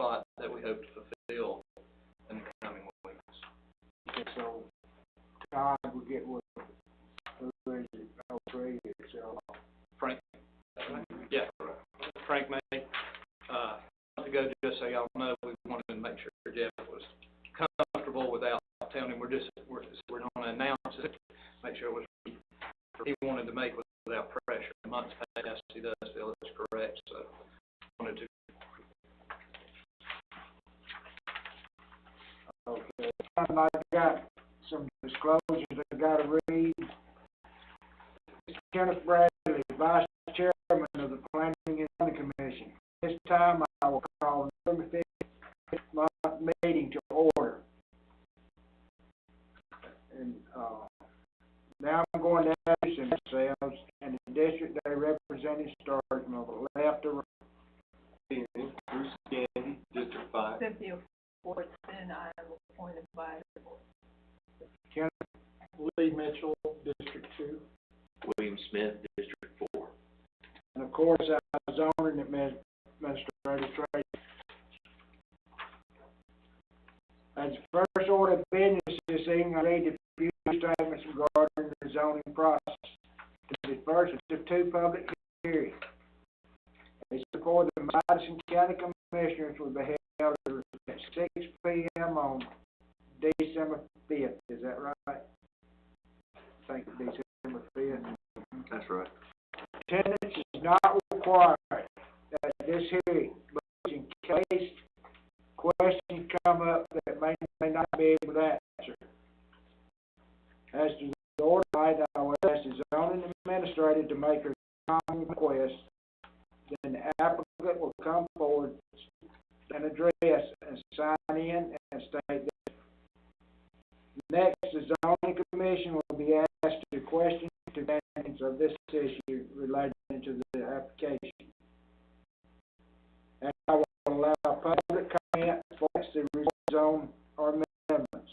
spot that we hope to fulfill in the coming weeks. Okay, so Todd will get with, who is it, oh, three, so. Frank? Yeah, Frank may, to go, just so y'all know, we wanted to make sure Jeff was comfortable without telling him we're going to announce it, make sure it was he wanted to make without pressure. Months past, he does feel it's correct, so wanted to. Okay, I got some disclosures I got to read. Mr. Kenneth Bradley, Vice Chairman of the Planning and Zoning Commission. This time I will call November 5th month meeting to order. And now I'm going to introduce themselves and the district they represent, starting from the left to right. Bruce Gandy, District 5. Cynthia Fortson, I am appointed by the board. Kenneth Lee Mitchell, District 2. William Smith, District 4. and of course our zoning administrator Trey. As the first order of business this evening, I read a few statements regarding the zoning process. The first is two public hearings. It's before the Madison County Commissioners will be held at 6 p.m. on December 5th. Is that right? I think it's December 5th. That's right. Attendance is not required at this hearing, but in case questions come up that may not be able to answer. As to the order, I will ask the zoning administrator to make her common request. Then the applicant will come forward and address and sign in and state that. Next, the zoning commission will be asked to question the findings of this issue relating to the application. And I will allow public comment for the rezone or amendments.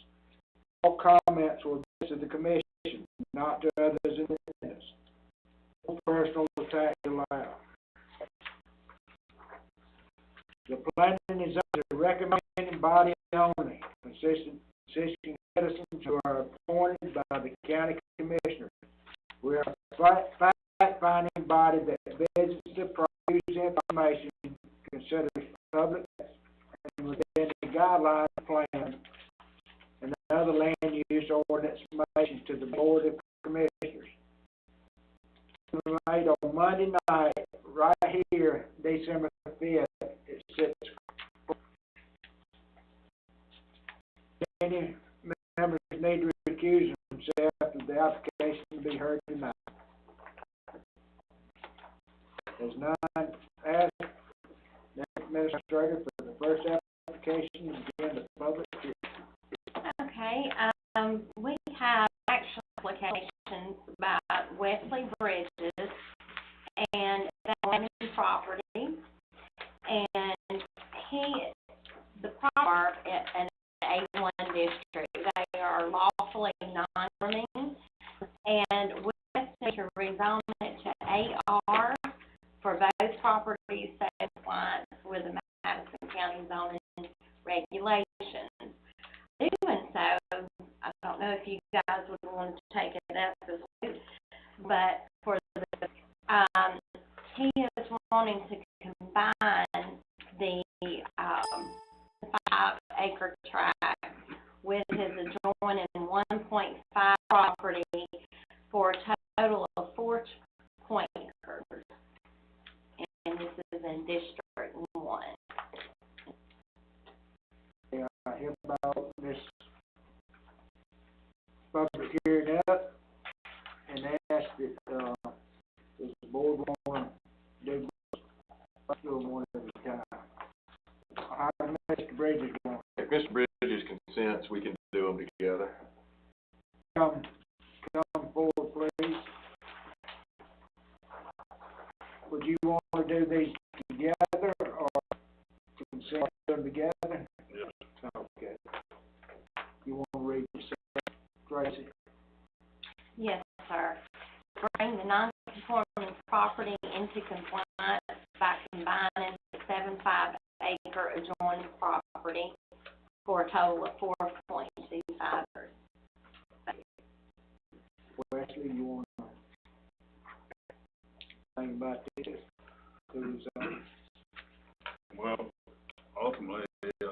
All comments will be to the commission, not to others in the witness. No personal attack allowed. The planning is a recommending body only, consisting of citizens who are appointed by the county commissioner. We are a fact-finding body that visits the produce information, considers public and within the guidelines plan and other land use ordinance information to the Board of Commissioners. Made on Monday night, right here, December 5th, at 6. Any members need to recuse themselves of the application to be heard tonight. There's none asked. The administrator for the first application is again the public hearing. Okay, we have actual applications by Wesley Bridges, and that one is property, and the property in A1 district, they are lawfully non-conforming, and we have to rezone it to AR for both properties so in compliance with the Madison County zoning regulations. Doing so, I don't know if you guys would want to take it up as well, but for the, he is wanting to combine the 5-acre tract with his adjoining 1.5 property for a total of 4 acres. And this is in District 1. Yeah, I hear about this public hearing up and ask that, does the board want to do one at a time? How does Mr. Bridges want? If Mr. Bridges consents, we can do them together. Come forward, please. Would you want to do these together or consent to them together? Yes. Okay. You want to read the Tracy? Yes, sir. Bring the non-conforming property into compliance by combining the 7 5 acre adjoining property for a total of 4.25 acres. Wesley, you wanna think about this? Who's, Well, ultimately, I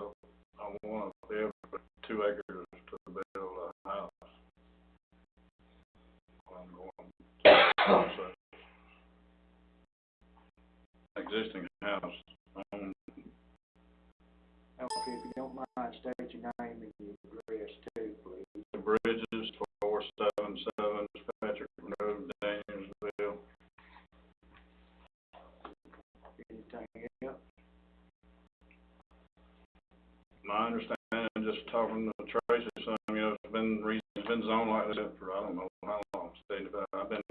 want to be able to 2 acres to build a house. I'm going to process. Existing house, okay, if you don't mind, state your name and your address too, please. the Bridges, 477 Patrick Road, Danielsville. Anything else? My understanding, just talking to Tracy, it's been zoned like that for I don't know how long. I've been,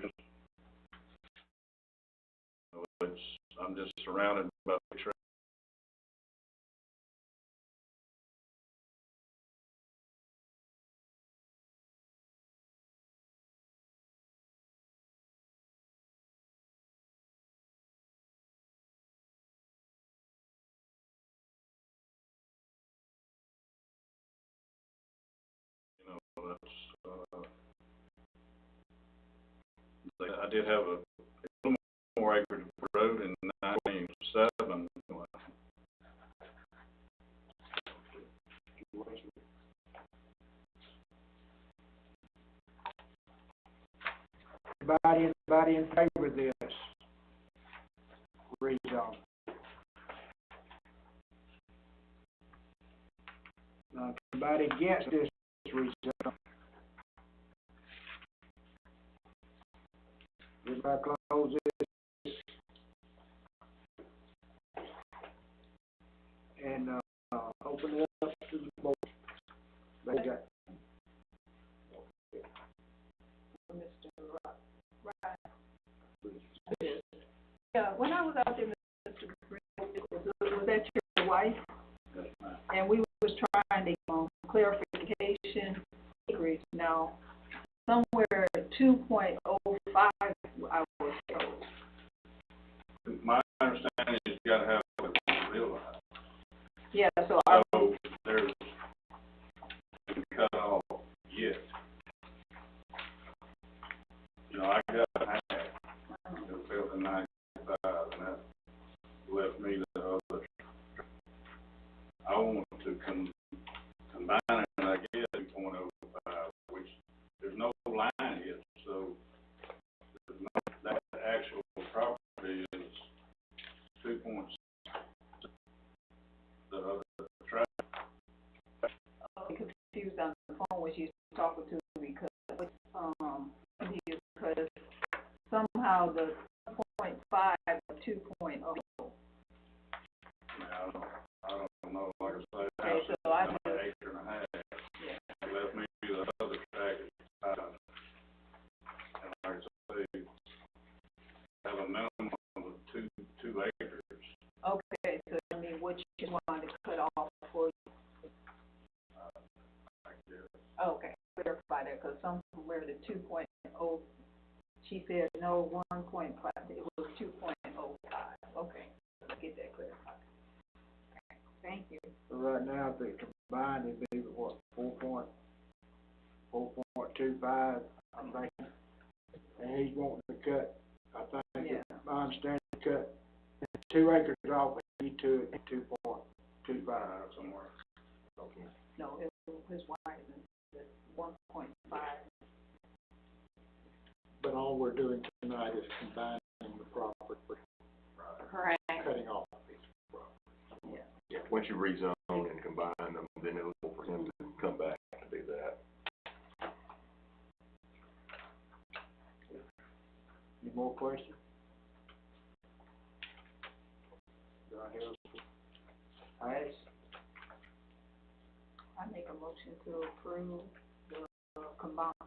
I'm just surrounded by the trees. I did have a little more acreage of road in 97. Anybody in favor of this? Rezone. Anybody against this rezone? Everybody close this. And, open it up to the board. They got. Yeah, when I was out there, Mr. was that your wife? And we was trying to get clarification acreage. Now, somewhere 2.05, I was told. My understanding is you got to have a real line. Yeah, so There's cut off yet. I got half. It was built in 95, and that left me the other. I want to combine it, I guess, 2.05, which there's no line yet, so there's no, that actual property is 2 points. The other track. I was confused on the phone when she was talking to me because somehow the 0.5 or 2.0. I don't know, like I say, Okay, house so I is an acre and a half. Yeah. It left me the other track at 5. And like I say, have a minimum of 2 acres. Okay, so I mean, what you wanted to cut off for you? I guess. Okay, clarify that, because somewhere the 2.0, she said no, 1.5, it was 2.05. Okay, let's get that clarified. Okay, thank you. So right now, if they combined, it'd be what, 4.25, I'm thinking. And he's wanting to cut, I think, Yeah. my understanding, cut 2 acres off, and he to it 2.25 Somewhere. Okay. No, his wife is 1.5. But all we're doing tonight is combining the property, Correct. cutting off a piece of property. Yeah, once you rezone and combine them, then it'll for him to come back to do that. Any more questions? Do I hear? Ayes? I make a motion to approve the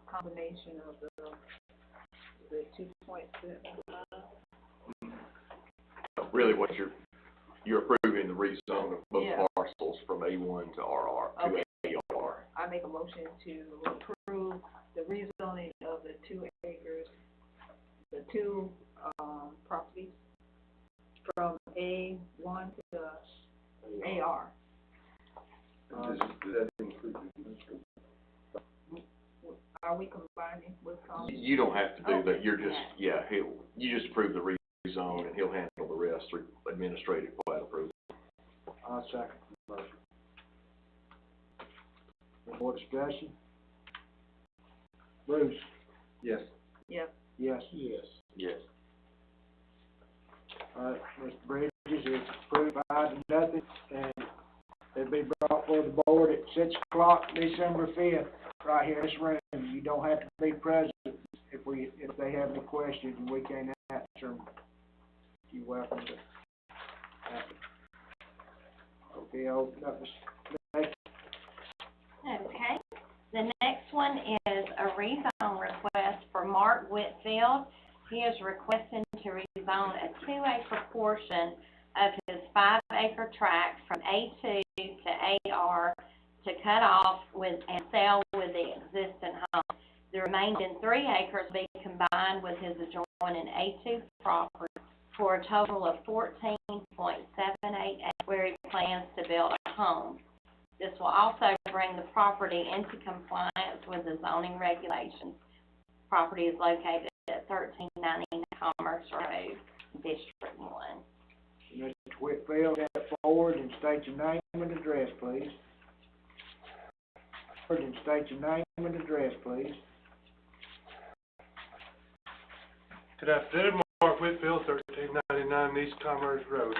combination of the 2.75. Really, what you're approving the rezone of both Yeah. parcels from A1 to RR, Okay. to AR. I make a motion to approve the rezoning of the 2 acres, the 2, properties from A1 to AR. Does that include administrative? Are we combining with, You don't have to do that, you're just, Yeah. you just approve the rezone, and he'll handle the rest through administrative plat approval. I'll second the motion. Any more discussion? Bruce? Yes. yes, Yes. Yes. Yes. All right, Mr. Bridges, it's approved 5-0, and it'll be brought for the board at 6 o'clock, December 5th, right here in this room. You don't have to be present if they have any questions and we can't answer them. You're welcome to ask them. Okay, I'll open up this next. Okay, the next one is a rezone request for Mark Whitfield. He is requesting to rezone a 2-acre portion of his 5-acre tract from A2 to AR to cut off with and sell with the existing home. The remaining 3 acres be combined with his adjoining A2 property for a total of 14.78 acres where he plans to build a home. This will also bring the property into compliance with the zoning regulations. Property is located at 1399 Commerce Road, District 1. Mr. Whitfield, step forward and state your name and address, please. And state your name and address, please. Good afternoon, Mark Whitfield, 1399 East Commerce Road.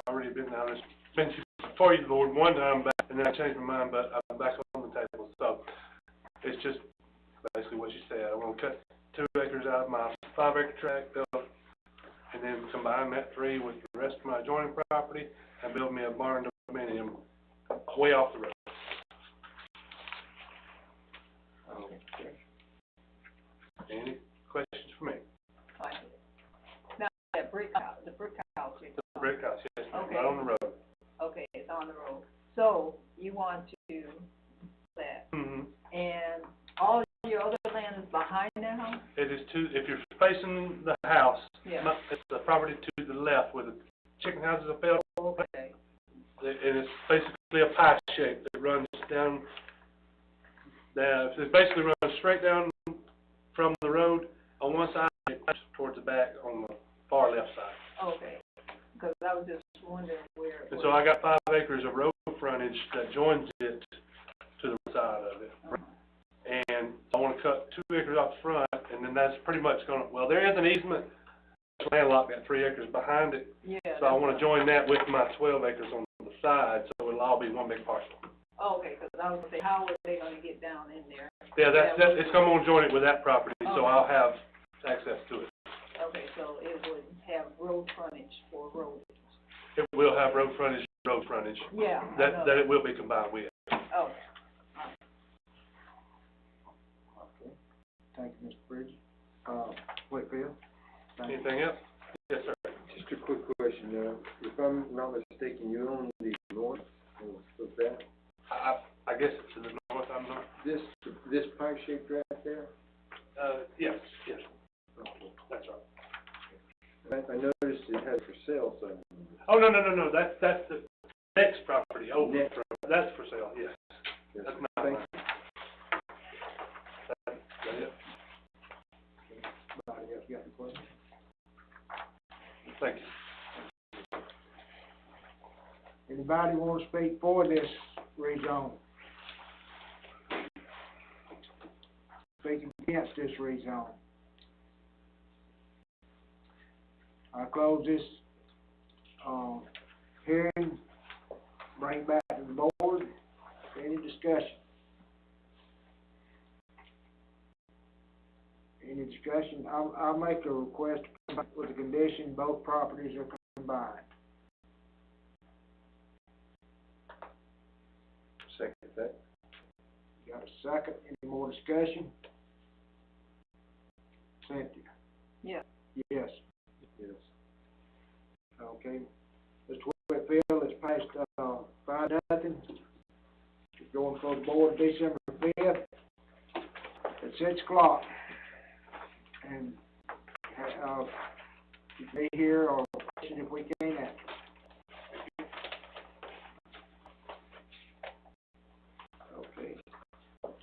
Already been down this bench before you, Lord, one time back, and then I changed my mind, but I'm back on the table. So it's just basically what you said. I want to cut 2 acres out of my 5-acre tract, and then combine that 3 with the rest of my adjoining property and build me a barn dominium way off the road. Okay. Any questions for me? now, that brick house, the brick house, you're The talking brick house, yes, ma'am, Okay. right on the road. okay, it's on the road. So, you want to do that, Mm-hmm. and all your other land is behind that house? It is if you're facing the house, Yeah. it's the property to the left where the chicken houses are built, Okay, and it's basically a pie shape that runs down, it basically runs straight down from the road on one side, and towards the back on the far left side. okay, because I was just wondering where it And was. so I got 5 acres of road frontage that joins it to the side of it. And I want to cut 2 acres off front, and then that's pretty much going to, well, there is an easement, landlocked at 3 acres behind it. Yeah. So I want to join that with my 12 acres on the side, so it'll all be one big parcel. Okay, because I was gonna say, how are they gonna get down in there? Yeah, it's going to join it with that property, so I'll have access to it. Okay, so it would have road frontage for road. It will have road frontage, Yeah, I know that it will be combined with. Oh, Okay. Thank you, Mr. Bridges. Whitfield? Thank you. Anything else? Yes, sir. Just a quick question, if I'm not mistaken, you own the north of that? I guess it's to the north, I'm not, This pipe-shaped right there? yes, Okay. that's right. I noticed it has for sale sign. Oh, no, that's the next property over, Next. that's for sale, yes. Yes. That's not Thank mine. That's it. Anybody else got any questions? Thank you. Anybody want to speak for this rezone? Speaking against this rezone? I close this, hearing, bring back to the board, any discussion? Any discussion? I'll make a request with the condition both properties are combined. Second that. Got a second? Any more discussion? Cynthia? yeah. Yes. Yes. Okay. Mr. Whitfield, it's passed, 5-0. It's going for the board December 5th at 6 o'clock. And, you can be here or question if we can't answer. Okay.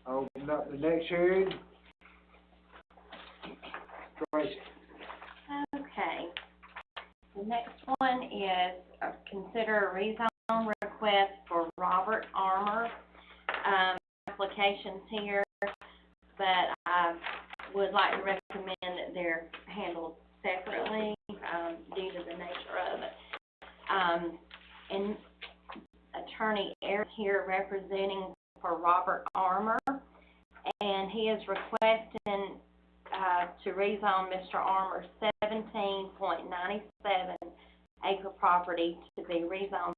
I'll open up the next hearing. Tracy. Okay. The next one is consider a rezone request for Robert Armour. Applications here, but I would like to recommend that they're handled separately, due to the nature of it. And Attorney Eric here representing for Robert Armour, and he is requesting, to rezone Mr. Armour's 17.97 acre property to be rezoned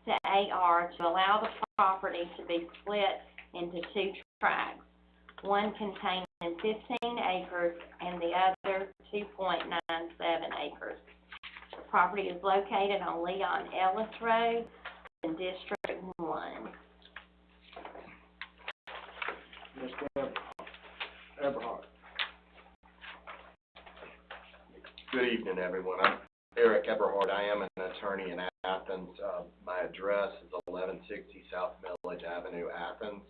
to AR to allow the property to be split into two tracts, one containing 15 acres and the other 2.97 acres. The property is located on Leon Ellis Road in District 1. Mr. Eberhard. Good evening, everyone. I'm Eric Eberhard. I am an attorney in Athens. My address is 1160 South Village Avenue, Athens.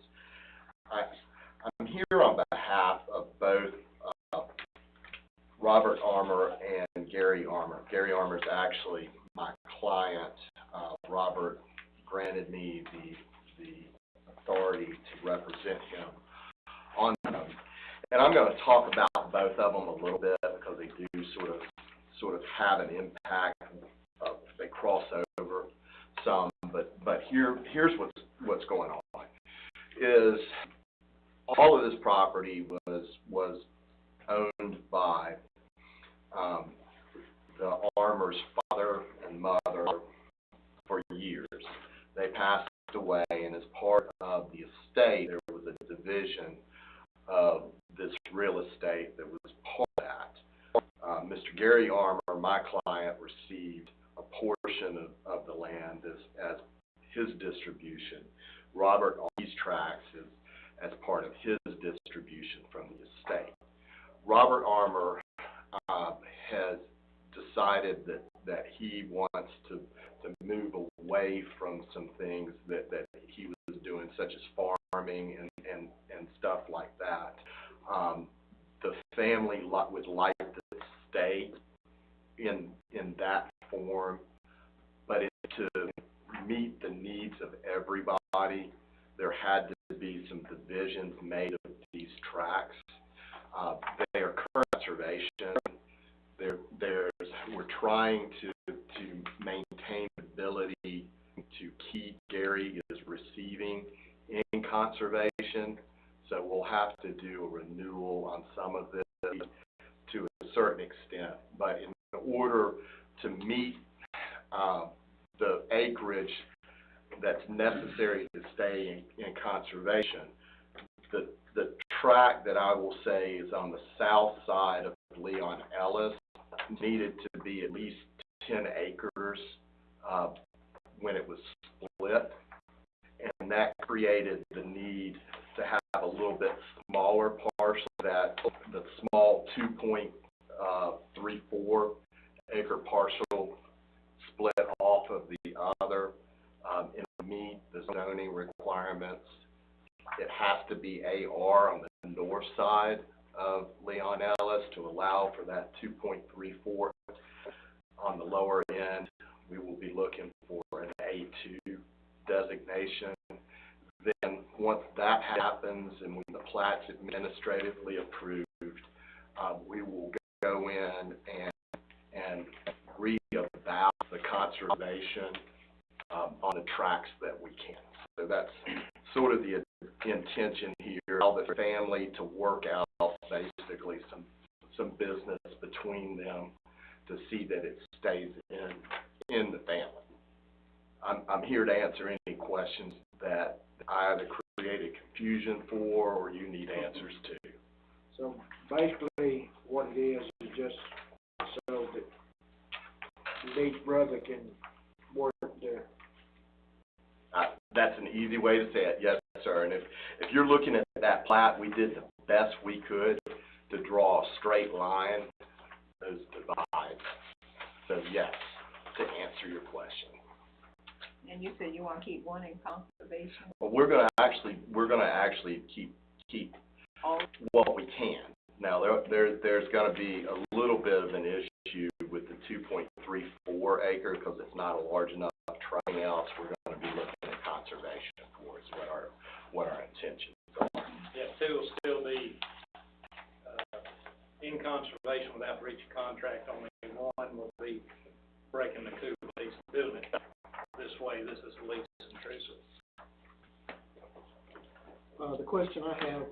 I'm here on behalf of both Robert Armour and Gary Armour. Gary Armour is actually my client. Robert granted me the authority to represent him on them. And I'm going to talk about both of them a little bit because they do sort of have an impact. They cross over some, but here's what's going on. Is all of this property was owned by the Armour's father and mother for years. They passed away, and as part of the estate, there was a division of this real estate that was part of that. Mr. Gary Armour, my client, received a portion of the land as his distribution. Robert on these tracts as part of his distribution from the estate. Robert Armour has decided that he wants to move away from some things that he was doing, such as farming and stuff like that. The family would like to stay in that form, but to meet the needs of everybody, there had to be some divisions made of these tracts. They are conservation. We're trying to maintain the ability to keep Gary is receiving in conservation. So we'll have to do a renewal on some of this to a certain extent. But in order to meet the acreage that's necessary to stay in conservation, the tract that I will say is on the south side of Leon Ellis needed to be at least 10 acres when it was split, and that created the need to have a little bit smaller parcel, that the small 2.34 acre parcel split off of the other and meet the zoning requirements. It has to be AR on the north side of Leon Ellis to allow for that 2.34. On the lower end, we will be looking for an A2 designation. Then once that happens and when the plat's administratively approved, we will go in and reevaluate the conservation on the tracts that we can. So that's sort of the intention here, all the family to work out basically some business between them to see that it stays in the family. I'm here to answer any questions that I either created confusion for or you need answers to. So basically, what it is just so that each brother can work there. That's an easy way to say it, yes, sir. And if you're looking at that plat, we did the best we could to draw a straight line, those divides. So yes, to answer your question. And you said you wanna keep one in conservation? Well, we're gonna actually keep All, what we can. Now, there's gonna be a little bit of an issue with the 2.34 acre, because it's not a large enough tract. Else, we're gonna be looking at conservation for is what our intentions are. Yeah, two will still be, in conservation without breaching contract. Only one will be breaking the coup lease and doing it this way. This is the least intrusive. The question I have,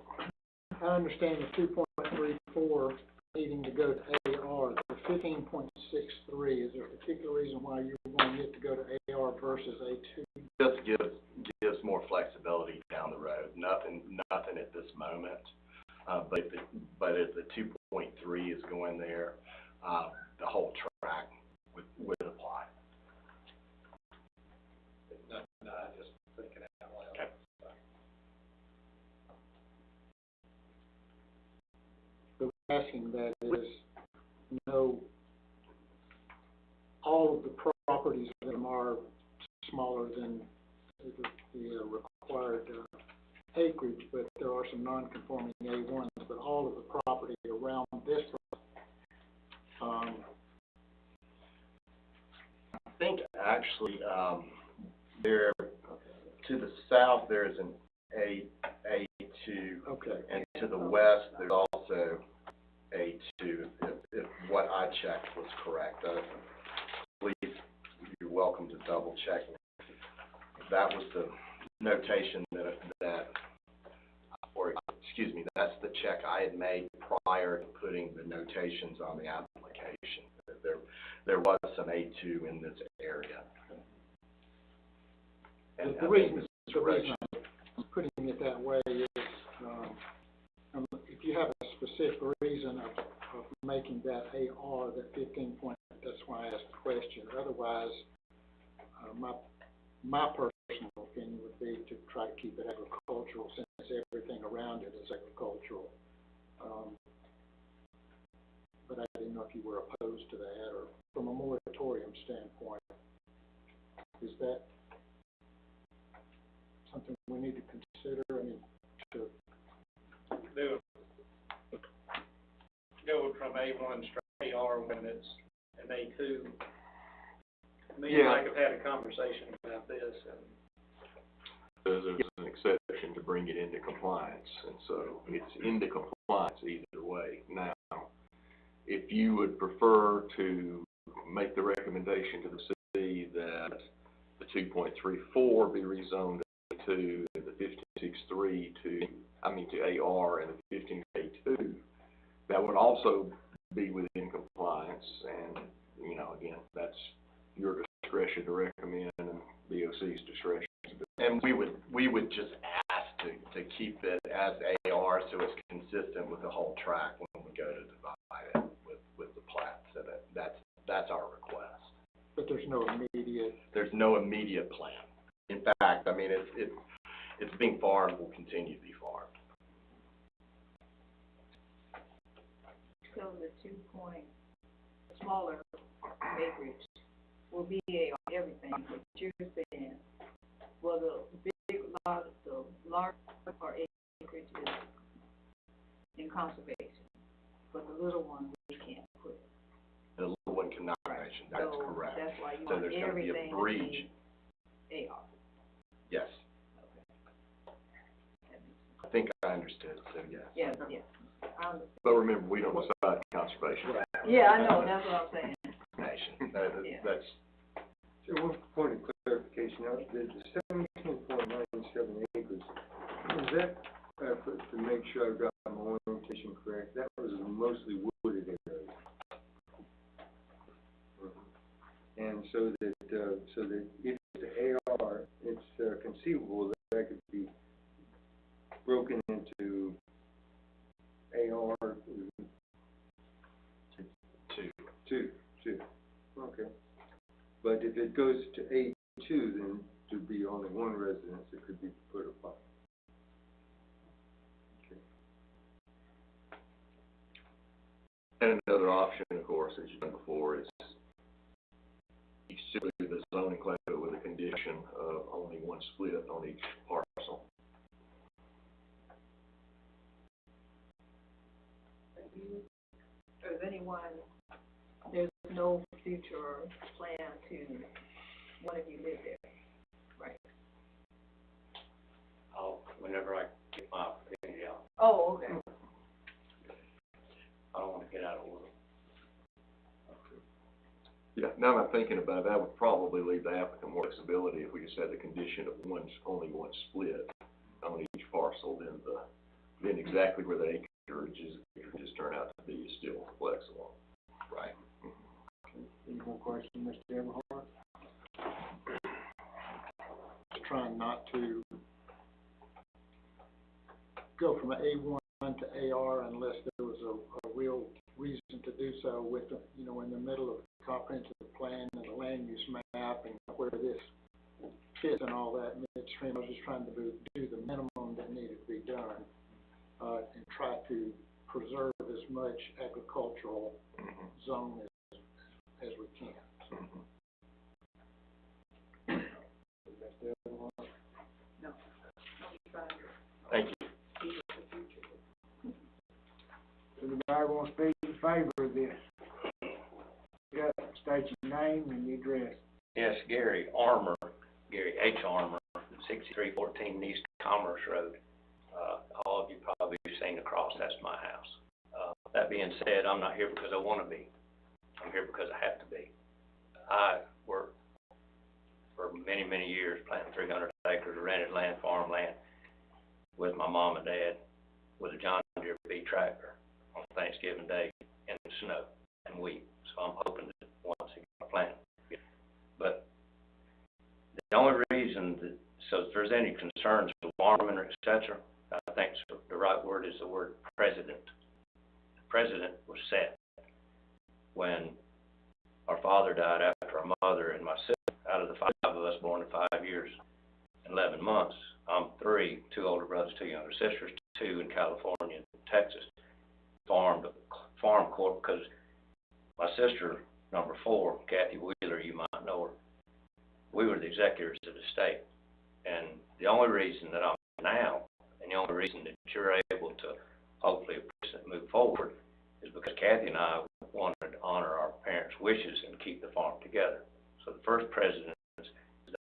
I understand the 2.34 needing to go to AR, the 15.63, is there a particular reason why you're wanting it to go to AR versus A2? Just gives more flexibility down the road. Nothing at this moment. But if the 2.3 is going there, the whole track would apply. No, I just thinking out loud. Okay. So asking that is, all of the properties of them are smaller than the required acreage, but there are some non-conforming A1s, but all of the property around this, I think actually, there, to the south, there's an A2. okay. And to the west, there's also A2, if what I checked was correct. Please, you're welcome to double check. That was the notation that's the check I had made prior to putting the notations on the application. There was some A2 in this area. And The reason I'm putting it that way is, if you have a specific reason of making that AR, that 15 point, that's why I asked the question. Otherwise, my personal opinion would be to try to keep it agricultural, since everything around it is agricultural. But I didn't know if you were opposed to that, or from a moratorium standpoint, is that something we need to consider? I mean, to Go from A1 straight to AR when it's an A2. Me Yeah. and Mike have had a conversation about this, and There's an exception to bring it into compliance, and so it's into compliance either way. Now, if you would prefer to make the recommendation to the city that the 2.34 be rezoned to the 15.63 to AR and the 15.82, that would also be within compliance, and, again, that's your discretion to recommend and BOC's discretion. And we would just ask to keep it as AR so it's consistent with the whole track when we go to divide it with the plat. So that's our request. but there's no immediate. There's no immediate plan. In fact, it's being farmed, will continue to be farmed. so the 2 point, smaller acreage will be everything, but you're saying, well, the big lot, the large or acreage is in conservation, but the little one we can't put. The little one cannot mention, that's So correct. that's why you So want there's gonna be a everything breach. in AR. Yes, That makes sense. I think I understood, so yes. Yeah, yeah. I understand. But remember, we don't decide conservation. Yeah, I know, that's what I'm saying. Nation, Yeah. that's, So one point of clarification, now, the 17.97 acres, is that, to make sure I've got my orientation correct, that was mostly wooded area? And so that if the AR, it's conceivable that that could be broken into AR two. Okay. But if it goes to A2, then there'd be only one residence that could be put upon. Okay. And another option, of course, as you've done before, is simply the zoning class with a condition of only one split on each parcel. Does anyone, there's no future plan to, one of you live there, right? Whenever I get my opportunity out, Oh, okay. I don't wanna get out of order. Yeah, now that I'm thinking about it, that would probably leave the applicant more flexibility if we just had the condition of only one split on each parcel, then exactly where the acreages turn out to be is still flexible. Right. Any more questions, Mr. Everhart? Just trying not to go from A1 to AR unless there was a real reason to do so with the, you know, in the middle of the comprehensive plan and the land use map and where this fits and all that midstream. I was just trying to do the minimum that needed to be done, and try to preserve as much agricultural zone as we can. Mr. Everhart? No. Thank you. Anybody want to speak in favor of this? You got, state your name and your address. Yes, Gary Armour, Gary H. Armour, 6314 East Commerce Road. All of you probably seen the cross, that's my house. That being said, I'm not here because I want to be. I'm here because I have to be. I worked for many, many years planting 300 acres of rented land, farmland, with my mom and dad, with a John Deere B tractor on Thanksgiving Day in the snow and wheat. So I'm hoping that once again I plant. But the only reason that, so if there's any concerns with farming or et cetera, I think the right word is the word precedent. The precedent was set when our father died after our mother and my sister. Out of the 5 of us born in 5 years and 11 months, I'm 3, 2 older brothers, 2 younger sisters, 2 in California and Texas. Farm court, because my sister, number 4, Kathy Wheeler, you might know her, we were the executors of the estate. And the only reason that I'm now, and the only reason that you're able to hopefully move forward, is because Kathy and I wanted to honor our parents' wishes and keep the farm together. So the first precedent is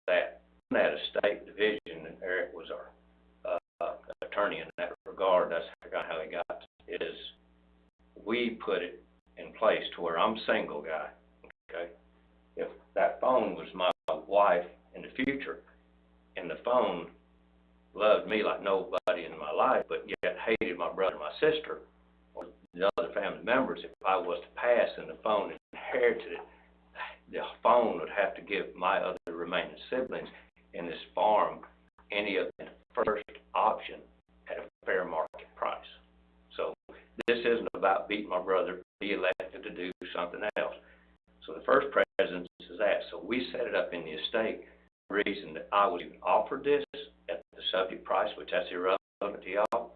that estate division, and Eric was our attorney in that regard. That's kind of how he got it. Is we put it in place to where I'm a single guy, okay? If that phone was my wife in the future, and the phone loved me like nobody in my life, but yet hated my brother and my sister, or the other family members, if I was to pass and the phone inherited it, the phone would have to give my other remaining siblings in this farm any of the first option at a fair market price. So this isn't about beating my brother, be elected to do something else. So the first precedent is that. So we set it up in the estate. The reason that I was even offered this at the subject price, which that's irrelevant to y'all,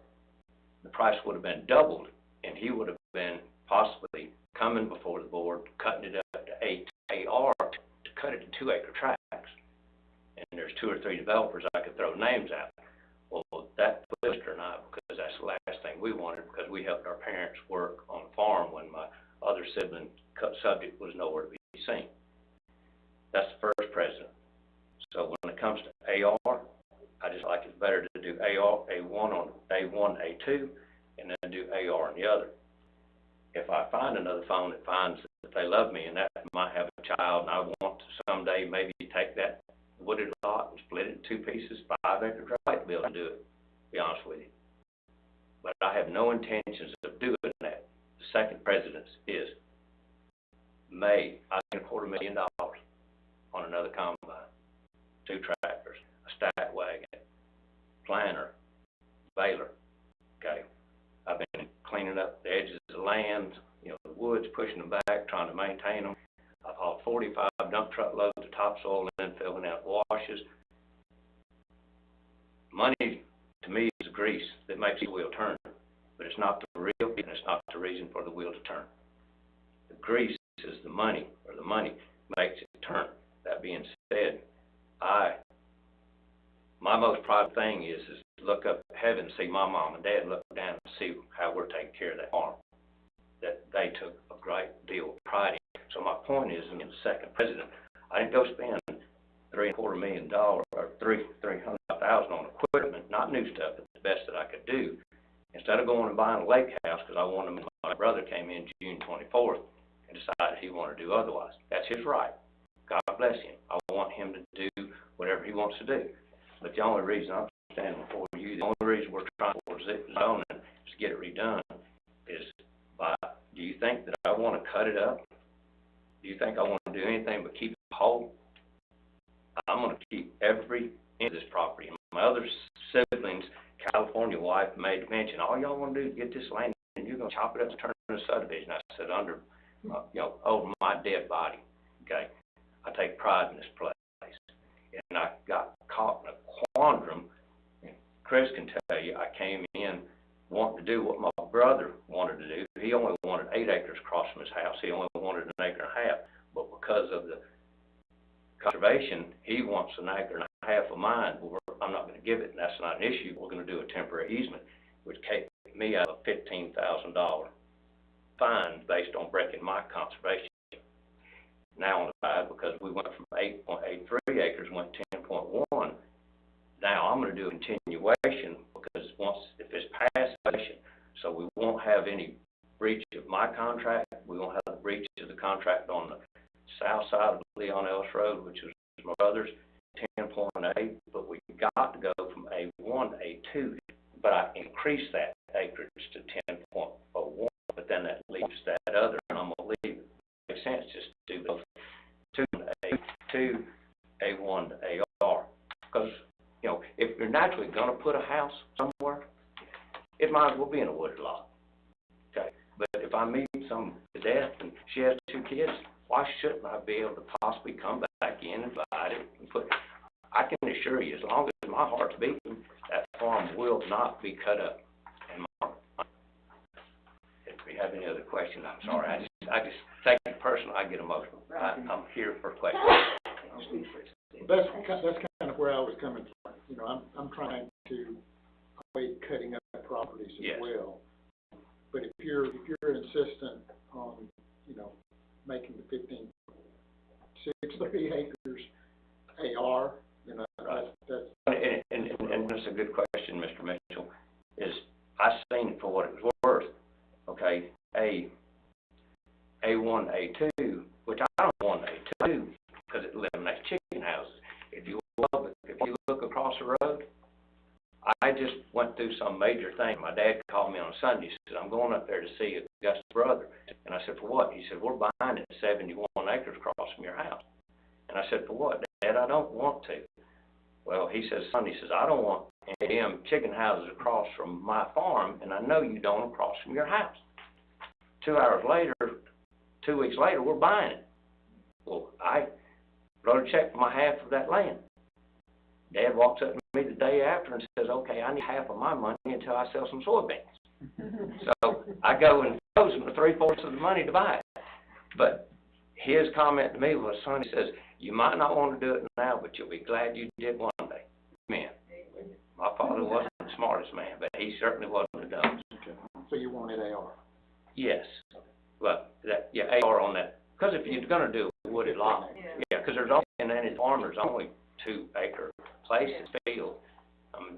the price would have been doubled, and he would have been possibly coming before the board, cutting it up to 8 AR to cut it to 2-acre tracts. And there's 2 or 3 developers I could throw names out. Well, that put Mr. and I, because that's the last thing we wanted, because we helped our parents work on the farm when my other sibling subject was nowhere to be seen. That's the first precedent. So when it comes to AR, I just like it's better to do AR, A1 on A1, A2, and then do AR on the other. If I find another phone that finds that they love me and that might have a child, and I want to someday maybe take that wooded lot and split it in 2 pieces, 5 acres, I'd like to be able to do it, to be honest with you. But I have no intentions of doing that. The second precedent is I spent $250,000 on another combine, 2 tractors, a stack wagon, planter, baler, okay? I've been cleaning up the edges of the land, you know, the woods, pushing them back, trying to maintain them. I've hauled 45 dump truck loads of topsoil in, filling out washes. Money, to me, is grease that makes the wheel turn, but it's not the real, and it's not the reason for the wheel to turn. The grease is the money, or the money makes it turn. that being said, my most proud thing is look up at heaven, see my mom and dad, look down and see how we're taking care of that farm, that they took a great deal of pride in. So my point is, in the second president, I didn't go spend $3.25 million or $300,000 on equipment, not new stuff, but the best that I could do. Instead of going and buying a lake house, because I wanted, my brother came in June 24th and decided he wanted to do otherwise. That's his right. God bless him. I want him to do whatever he wants to do. But the only reason I'm standing before you, the only reason we're trying for zip zoning is to get it redone is by, do you think that I want to cut it up? Do you think I want to do anything but keep it whole? I'm going to keep every inch of this property. My other siblings, California wife, made a mention, all y'all want to do is get this land and you're going to chop it up and turn it into a subdivision. I said, over my dead body, okay? I take pride in this place. And I got caught in a quandrum, and Chris can tell you, I came in wanting to do what my brother wanted to do. He only wanted 8 acres across from his house. He only wanted an acre and a half. But because of the conservation, he wants an acre and a half of mine. Well, I'm not going to give it, and that's not an issue. We're going to do a temporary easement, which kept me out of a $15,000 fine based on breaking my conservation. Now on the side, because we went from 8.83 acres, went 10.1, now I'm going to do a continuation, because if it's past station, so we won't have any breach of my contract, we won't have a breach of the contract on the south side of Leon Ellis Road, which is my brother's, 10.8, but we got to go from A1 to A2, but I increased that acreage to 10.01, but then that leaves that other, and I'm going to leave it. It makes sense just to do those 2 to A1 to AR, because, if you're naturally going to put a house somewhere, it might as well be in a wooded lot, okay? But if I meet some to death and she has 2 kids, why shouldn't I be able to possibly come back in and divide it and put, I can assure you, as long as my heart's beating, that farm will not be cut up. And if we have any other questions, I'm sorry, I just take it personal, I get emotional. I'm here for questions. That's kind of where I was coming from. I'm trying to avoid cutting up properties as Yes. well. But if you're insistent on, making the 630 acres AR, that's. And that's a good question, Mr. Mitchell, is I seen it for what it was worth, okay, A1, A2, which I don't want A2, because it eliminates chicken houses. If you look across the road, I just went through some major thing. My dad called me on Sunday, said, I'm going up there to see Augustus' brother. And I said, for what? He said, we're buying it 71 acres across from your house. And I said, for what? Dad, I don't want to. Well, he says, Sunday, he says, I don't want any damn chicken houses across from my farm, and I know you don't across from your house. 2 weeks later, we're buying it. Well, I wrote a check for my half of that land. Dad walks up to me the day after and says, okay, I need half of my money until I sell some soybeans. So I go and throws him the 3/4 of the money to buy it. But his comment to me was, son, he says, you might not want to do it now, but you'll be glad you did one day. Amen. My father wasn't the smartest man, but he certainly wasn't the dumbest. Okay. So you wanted AR? Yes. But AR on that. Because if you're going to do a wooded lot, because there's only, and then his farm, there's only 2 acre places, field. I'm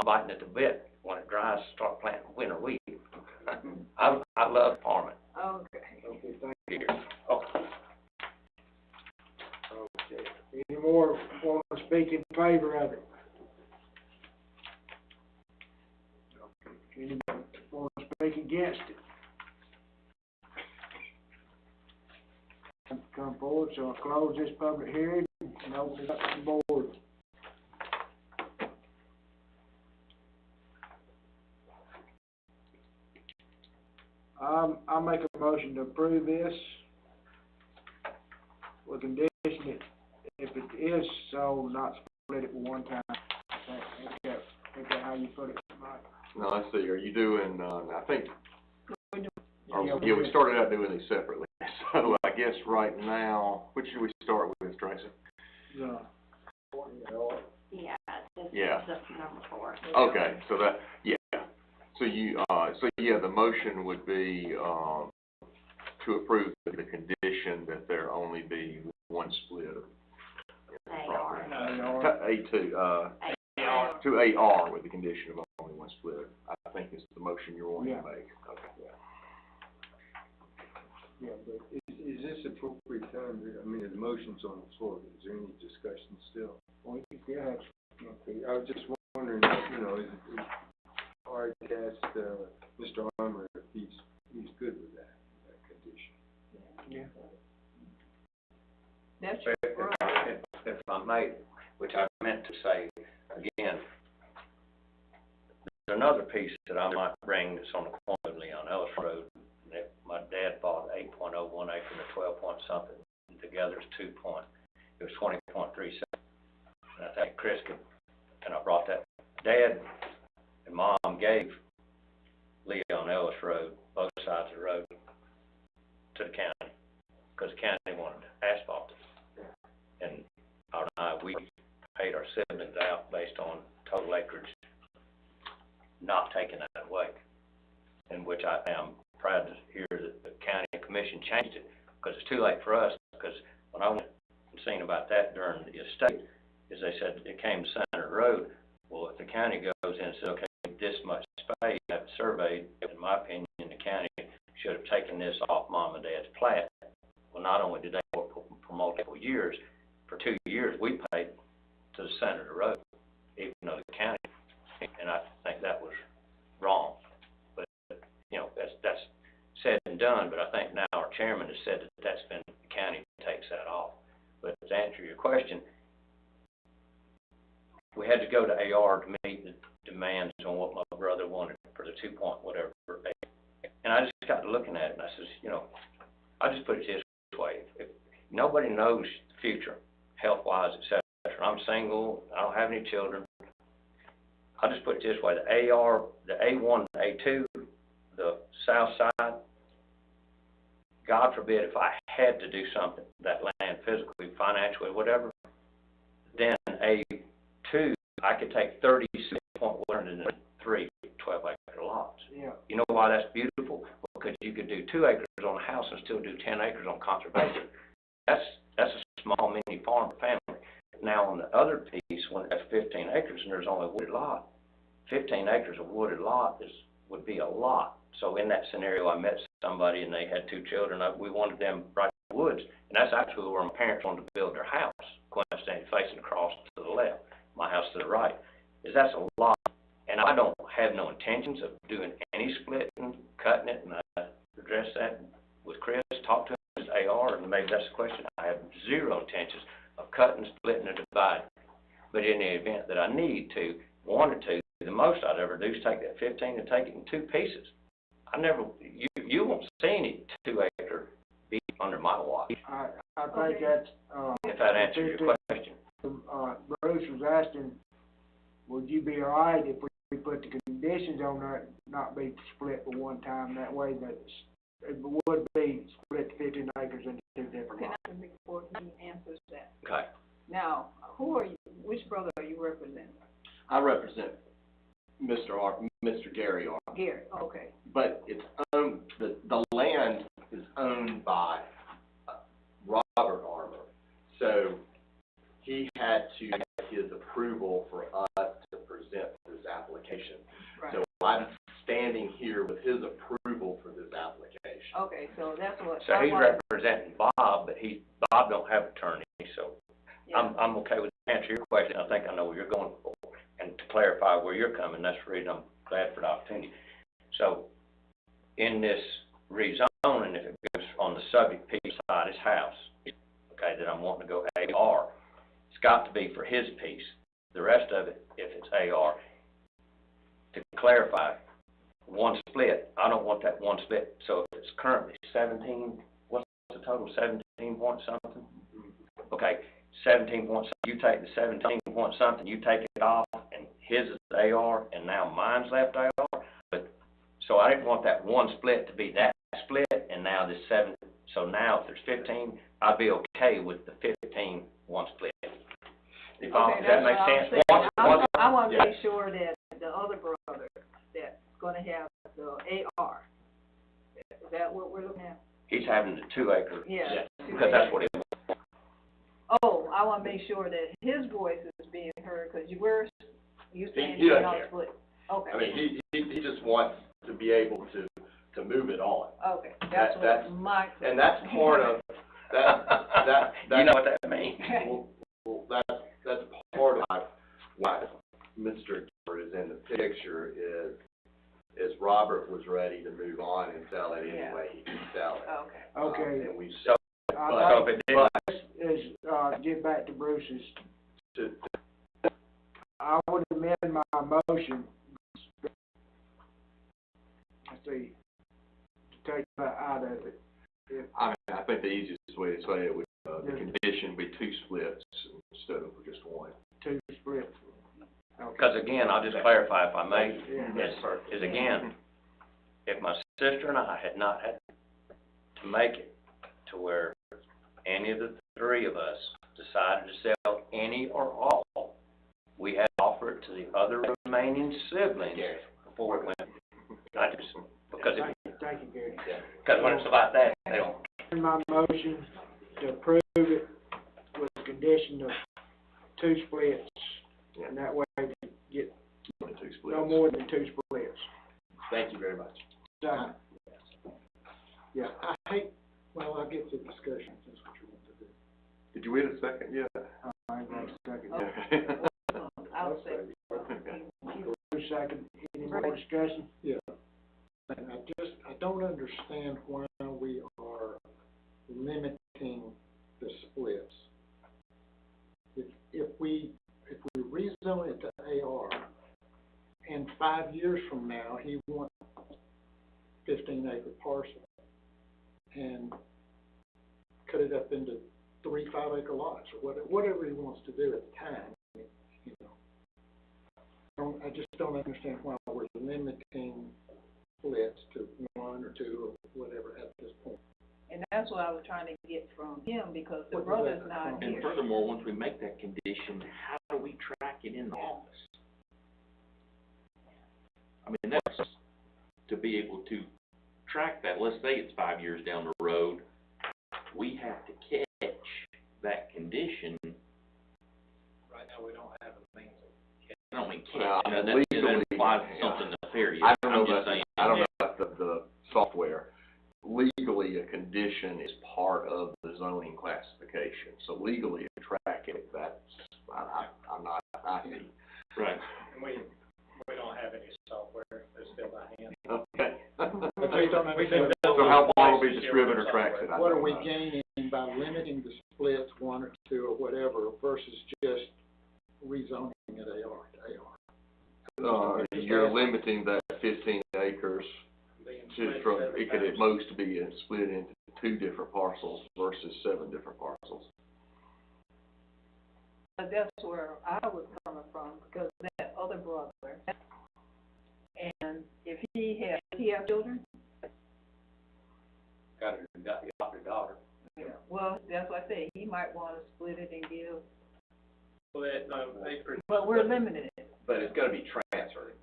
biting at the bit. When it dries, start planting winter wheat. I love farming. Okay. Okay, thank Here. Okay. Any more want to speak in favor of it? Anyone want to speak against it? Come forward, so I'll close this public hearing and open it up to the board. I'll make a motion to approve this with condition that if it is sold, not split it one time. Is that how you put it, Mike? No, I see, are you doing, I think, Yeah, we started out doing these separately. So I guess right now, which should we start with, Yeah. Yeah, it's Yeah. just number 4. Okay, so that, yeah, so the motion would be, to approve the condition that there only be one split of property. To AR with the condition of only one split, I think is the motion you're wanting to make. Okay. Yeah, but is this appropriate time, I mean, the motion's on the floor, is there any discussion still? We could have, Okay, I was just wondering, you know, is all right to ask, Mr. Armour if he's good with that condition? yeah. That's If I may, which I meant to say again, there's another piece that I might bring that's on the corner of Leon Ellis Road. That my dad bought 8.01 acre and a 12 point something. Together it's it was 20.37. And I think Chris could, and I brought that. Dad and Mom gave Leon Ellis Road, both sides of the road, to the county, because the county wanted asphalt it. And we paid our siblings out based on total acreage, not taking that away. In which I am proud to hear that the county commission changed it, because it's too late for us, because when I went and seen about that during the estate, is they said it came to Center Road. Well, if the county goes in and says, okay, this much space, have it surveyed, in my opinion, the county should have taken this off Mom and Dad's plat. Well, not only did they work for multiple years, for 2 years, we paid to the center of the road, even though the county, and I think that was wrong. But, you know, that's said and done, but I think now our chairman has said that that's been, the county takes that off. But to answer your question, we had to go to AR to meet the demands on what my brother wanted for the 2 point whatever. And I just got to looking at it and I says, you know, I just put it this way, if nobody knows the future, health-wise, et cetera. I'm single, I don't have any children. I'll just put it this way, the AR, the A1, the A2, the south side, God forbid if I had to do something, that land physically, financially, whatever, then A2, I could take 36.103 12-acre lots. Yeah. You know why that's beautiful? Because you could do 2 acres on a house and still do 10 acres on conservation. That's a small mini farm family. Now on the other piece, when that's 15 acres and there's only a wooded lot, 15 acres of wooded lot would be a lot. So in that scenario, I met somebody and they had 2 children. We wanted them right in the woods, and that's actually where my parents wanted to build their house. Coincidentally, facing across to the left, my house to the right. That's a lot, and I don't have no intentions of doing any splitting, cutting it, and I addressed that with Chris, talked to him as AR, and maybe that's the question. I have zero intentions of cutting, splitting, or dividing. But in the event that I wanted to, the most I'd ever do is take that 15 and take it in 2 pieces. You won't see any 2-acre be under my watch. I think that's, If that answers your question. Bruce was asking, would you be all right if we put the conditions on there, not be split for one time, that way that it would be split 15 acres into 2 different lots? Can I speak before he answers that? Okay. Now, which brother are you representing? I represent Mr. Gary Armour. Gary, okay. But it's owned, the land is owned by Robert Armour. So he had to get his approval for us to present this application. Right. So I'm standing here with his approval for this application. Okay, so that's what. So he's representing Bob, but Bob don't have attorney, so Yeah. I'm okay with the answer to your question. I think I know where you're going for. And to clarify where you're coming, that's the reason I'm glad for the opportunity. So in this rezoning, if it goes on the subject piece side, his house, okay, that I'm wanting to go AR, it's got to be for his piece. The rest of it, if it's AR, to clarify, one split, I don't want that one split. So if it's currently 17, what's the total, 17 point something? Okay, 17 point something, you take the 17 point something, you take it off, and his is AR, and now mine's left AR. But, so I didn't want that one split to be that split, and now this 7, so now if there's 15, I'd be okay with the 15 one split. Does Okay, that that's make what I'm sense? saying. I want to yeah. make sure that the other brother that's gonna have the AR, is that what we're looking at? He's having the 2 acre. Yeah. Because that's what he wants. Oh, I want to make sure that his voice is being heard, because you saying he you're doesn't not care. split. Okay. I mean, he just wants to be able to move it on. Okay, that's that's- what my. And that's part of, that. You know what that means? Well, that's part of why Mr. Gilbert is in the picture is Robert was ready to move on and sell it any way he could sell it. Okay. Okay. And we, So, I so if it didn't, think is, get back to Bruce's, to, I would amend my motion. Let's see, to take that out of it. I mean, I think the easiest way to say it would, the condition be 2 splits instead of just 1. 2 splits. because again, I'll just clarify if I may, Yeah. is again, if my sister and I had not had to make it to where any of the 3 of us decided to sell any or all, we had to offer it to the other remaining siblings before it went. I just, because Thank you, Gary. when it's about that, they don't. In my motion to approve it with the condition of 2 splits, and that way we can get Only 2 splits. no more than 2 splits. thank you very much. Second. Yeah. I hate, well, I'll get to discussion, if that's what you want to do. Did you wait a second yet? I ain't gonna second. Yeah. I'll say. Bruce, second. Any more discussion? Yeah. And I don't understand why we are limiting the splits. If we rezone it to AR, and 5 years from now, he wants 15-acre parcel, and cut it up into 3 5-acre lots, or whatever he wants to do at the time, you know. I just don't understand why we're limiting splits to 1 or 2 or whatever at this point. And that's what I was trying to get from him, because the What brother's does that not come? And here. furthermore, once we make that condition, how do we track it in the office? I mean, that's to be able to track that. Let's say it's 5 years down the road, we have to catch that condition. Right now, we don't have a means of. I don't mean Well, catch, I mean, that legally, implies yeah. something nefarious. I don't know I'm just about, saying. I don't know about the software. Legally, a condition is part of the zoning classification, so legally, to track it, that's, I'm not, I see. Right. And we don't have any software, it's still by hand. Okay. I just don't understand. So how far will be distributor tracks it? I What are don't we know. gaining by limiting the splits 1 or 2 or whatever versus just rezoning it AR to AR? You're limiting that 15 acres Being to, split from, 7 it could at times. most be split into 2 different parcels versus 7 different parcels. But that's where I was coming from, because that other brother, and if he have children? Got a daughter. Yeah. Well, that's what I say, he might wanna split it and give, Split, no, acreage. but we're limiting it. But it's gonna be transferred.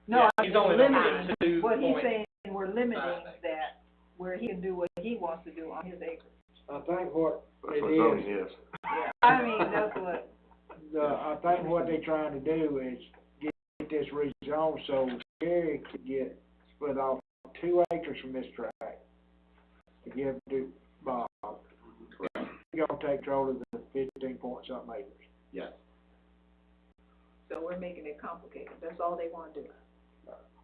No, Yeah, I he's mean, only limiting, limited to what he's 2.5 saying, we're limiting acres. that, where he can do what he wants to do on his acre. I think what That's it what zoning is, is. Yeah, I mean, that's what, I think what they're trying to do is get this rezoned so Gary could get split off 2 acres from this tract to give to Bob. Correct. He's gonna take control of the 15-point-something acres. Yes. so we're making it complicated, that's all they wanna do.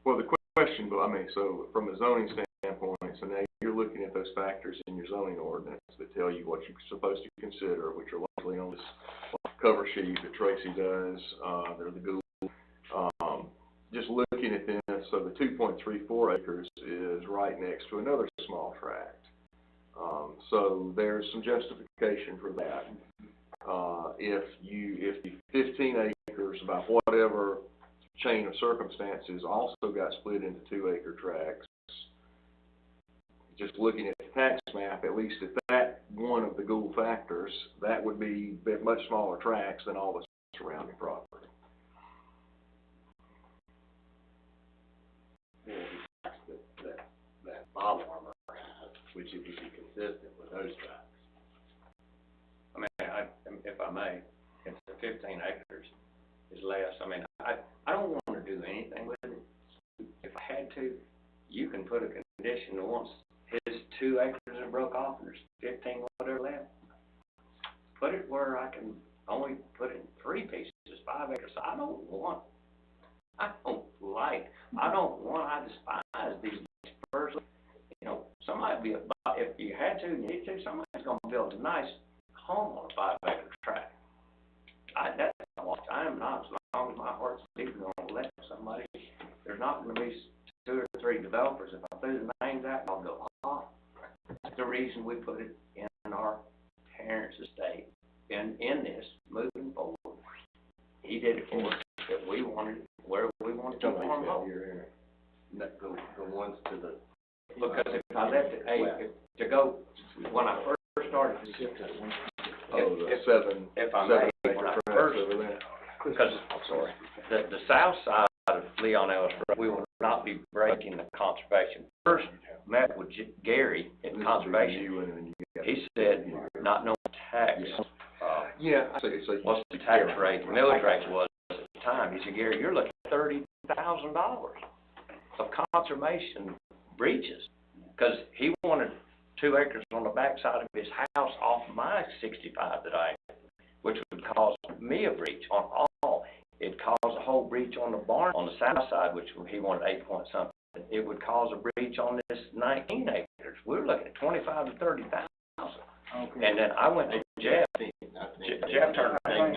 Well, the question, but I mean, so from a zoning standpoint, so now you're looking at those factors in your zoning ordinance that tell you what you're supposed to consider, which are largely on this cover sheet that Tracy does, they're the Google. Just looking at this, so the 2.34 acres is right next to another small tract. So there's some justification for that. If the 15 acres, by whatever chain of circumstances, also got split into 2 acre tracts, just looking at the tax map, at least if that one of the Gould factors, that would be much smaller tracts than all the surrounding property. That Bob Armour has, which it would be consistent with those tracks. I mean, if I may, it's the 15 acres is less. I mean, I don't want to do anything with it. If I had to, you can put a condition that once his 2 acres are broke off and there's 15 whatever left, put it where I can only put it in 3 pieces, 5 acres. I despise these first, you know, somebody if you had to, you need to, somebody's gonna build a nice home on a 5-acre tract. I am not, as long as my heart's deep, gonna let somebody, there's not gonna be 2 or 3 developers. If I threw the names out, I'll go, that's the reason we put it in our parents' estate, in this, moving forward. He did it for us, that we wanted, where we wanted to farm home. The ones to the. Because if I left it, to go, when I first started, if I may, when I first, because, sorry, the south side of Leon Ellis Road, we will not be breaking the conservation. First met with Gary in conservation, he said, not no tax, what's the tax rate, millage rate was at the time. He said, Gary, you're looking at $30,000 of conservation breaches, because he wanted 2 acres on the backside of his house off my 65 that I had, which would cause me a breach on all. It'd cause a whole breach on the barn on the south side, which he wanted 8 point something. It would cause a breach on this 19 acres. We were looking at 25 to 30,000. Okay. And then I went to Jeff. Jeff turned around.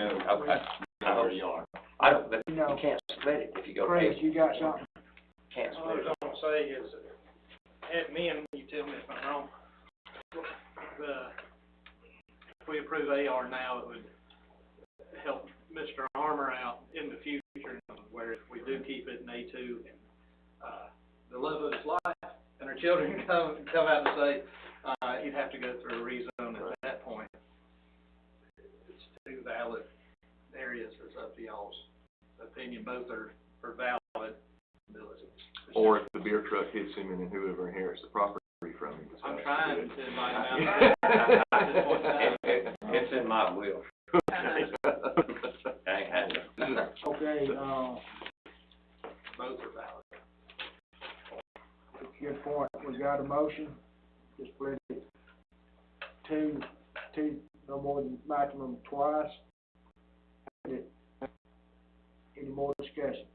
I don't, but you can't split it if you go. Chris, you got something? Can't All I split was it. gonna say is, at me and you tell me if I'm wrong, if we approve AR now, it would help Mr. Armour out in the future, where if we do keep it in A2, and, the love of his life, and our children come out and say, he'd have to go through a rezone at that point. It's 2 valid areas, it's up to y'all's opinion, both are valid abilities. Or if the beer truck hits him and then whoever inherits the property from him. I'm trying to invite him out. I just want to- It's in my will. Okay, Both are valid. good point, we got a motion, to split it 2, no more than maximum twice. Any more discussion?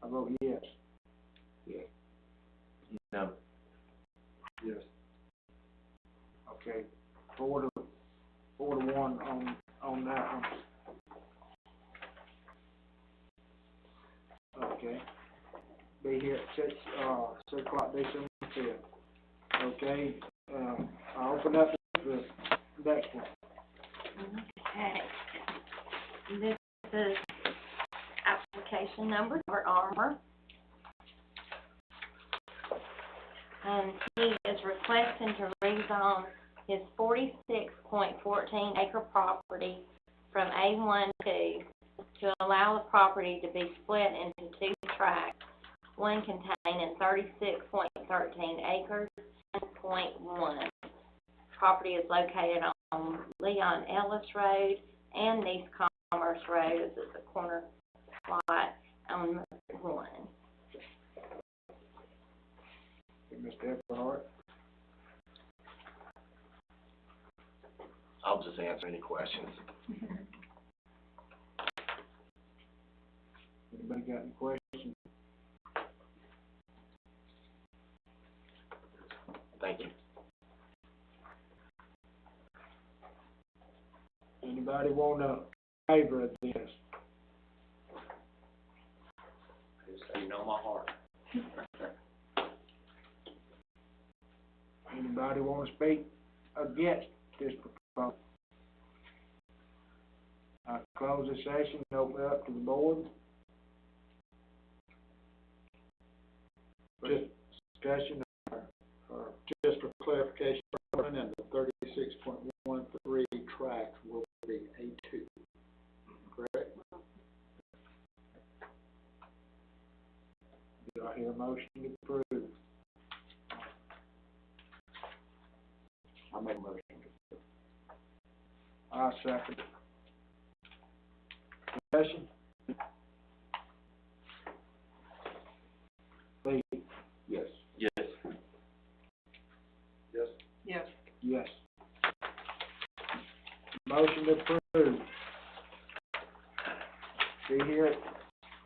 I vote yes. Yes. No. Yes. Okay, 4 to 1 on that one. Okay, be here at 6 o'clock December 5th. Okay, I'll open up the next one. Okay. This is application number for Armour. He is requesting to rezone his 46.14 acre property from A1 to allow the property to be split into 2 tracts, one containing 36.13 acres and 0.1. Property is located on Leon Ellis Road and East Commerce Road, as it's a corner lot on 1. Mr. Everhart? I'll just answer any questions. Anybody got any questions? Thank you. Anybody wanna favor of this? You know my heart. Anybody wanna speak against this proposal? I close the session, open it up to the board. Just discussion, or just for clarification, and the 36.13 tracks will be A2, correct? Do I hear a motion to approve? I'll make a motion. I'll second. Discussion? Lee? Yes. Yes. Yes. Yes. Yes. Motion to approve. Be here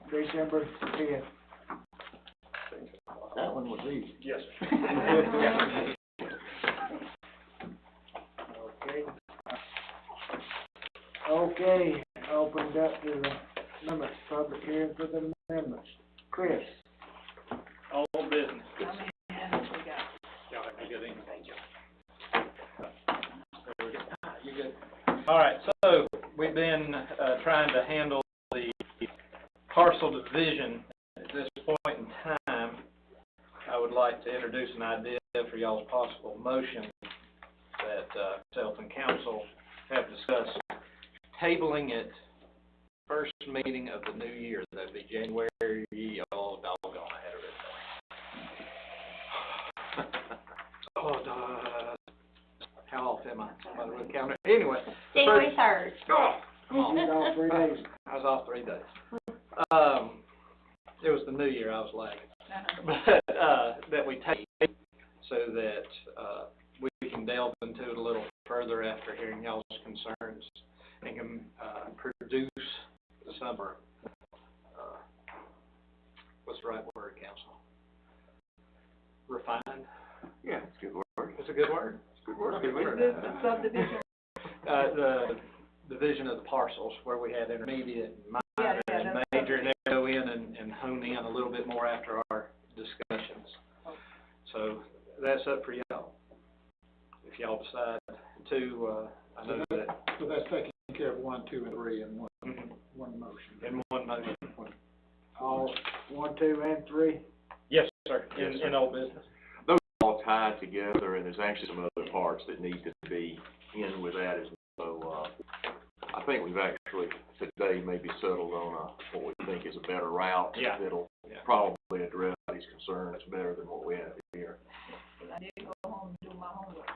December 10th. That one was easy. Yes. Okay. Okay, opened up to the amendments, public hearing for the amendments. Chris? All business. How many minutes we got? Y'all have a good evening. Thank you. You good? All right, so we've been, trying to handle the parcel division. At this point in time, I would like to introduce an idea for y'all's possible motion that, self and council have discussed. Tabling it first meeting of the new year, that'd be January, all doggone, I had it written. Oh, how off am I? Somebody would count it. Anyway. January 3rd. Oh, come on. You're off 3 days. I was off 3 days. It was the new year, I was lagging. But, that we take so that, we can delve into it a little further after hearing y'all's concerns and can, produce some, what's the right word, council? Refined? Yeah, it's a good word. It's a good word? It's a good word. Good Is word. this the subdivision? The division of the parcels where we had intermediate, minor, Yeah, and that's major, and they go in and hone in a little bit more after our discussions. So that's up for y'all. If y'all decide to, I know that. So that's taking care of 1, 2, and 3 in one, Mhm. one motion. In one motion. All 1, 2, and 3? Yes, sir, Yes, sir. in old business. Those are all tied together, and there's actually some other parts that need to be in with that as well. I think we've actually today maybe settled on what we think is a better route. Yeah. That'll Yeah. probably address these concerns better than what we have here. I did go home and do my homework.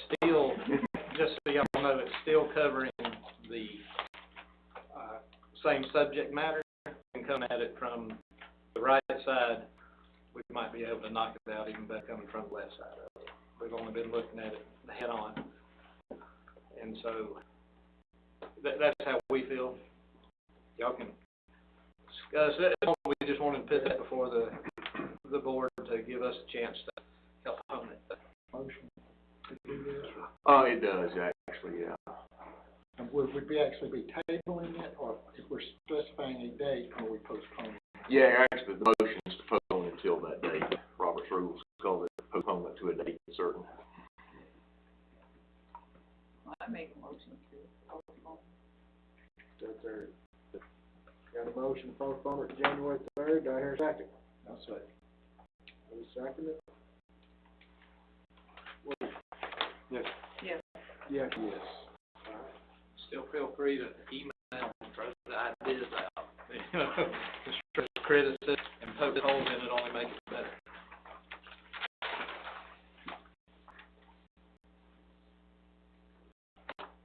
Still, just so y'all know, it's still covering the, same subject matter, and come at it from the right side. We might be able to knock it out even better coming from the left side of it. We've only been looking at it head on. And so, that's how we feel. Y'all can discuss it. We just wanted to put that before the board to give us a chance to help hone it. Motion to do this, It does actually, yeah. and would we actually be tabling it, or if we're specifying a date, are we postponing? Yeah, actually, the motion is to postpone until that date. Robert's rules call it postponement to a date certain. I make a motion to postpone. Got a motion to postpone it to January 3rd, do I hear a second? I'll say. Who seconded it? Yes. Yes. Yes. Yes. Still feel free to email and throw the ideas out. You know, just criticism and poke holes in it only makes it better.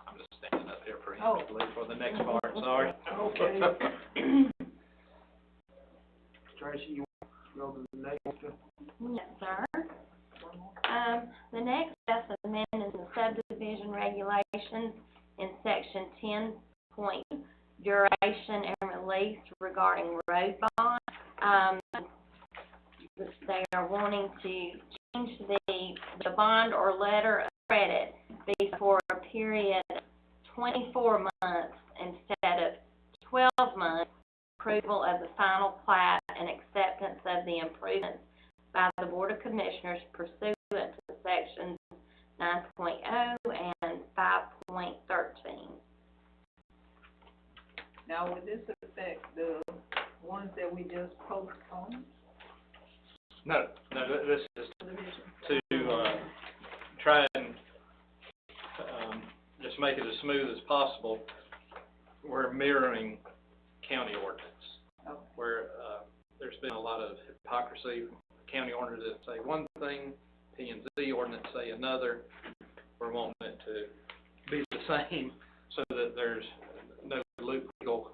I'm just standing up here for for the next part, sorry. Okay. Tracy, you want to go to the next one? Yes, sir. The next is amendment in the subdivision regulations in section 10. Duration and release regarding road bond. They are wanting to change the bond or letter of credit be for a period of 24 months instead of 12 months. Approval of the final plat and acceptance of the improvements by the Board of Commissioners pursuant to sections 9.0 and 5.13. Now, would this affect the ones that we just postponed? No, this is to, try and, just make it as smooth as possible. We're mirroring county ordinance, where, there's been a lot of hypocrisy. County ordinance say one thing, P and Z ordinance say another. We're wanting it to be the same so that there's no legal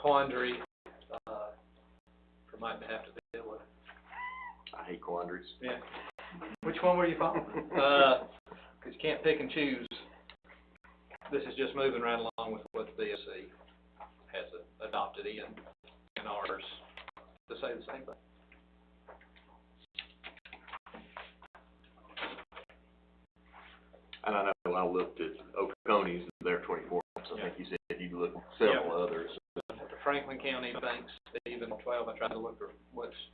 quandary, for Mike to have to deal with. I hate quandaries. Yeah. Which one were you following? 'Cause you can't pick and choose. This is just moving right along with what the DSC has adopted in ours to say the same thing. And I know I looked at Oconee's, they're 24 months. I think you said you looked at several others. The Franklin County banks, even 12, I tried to look at what's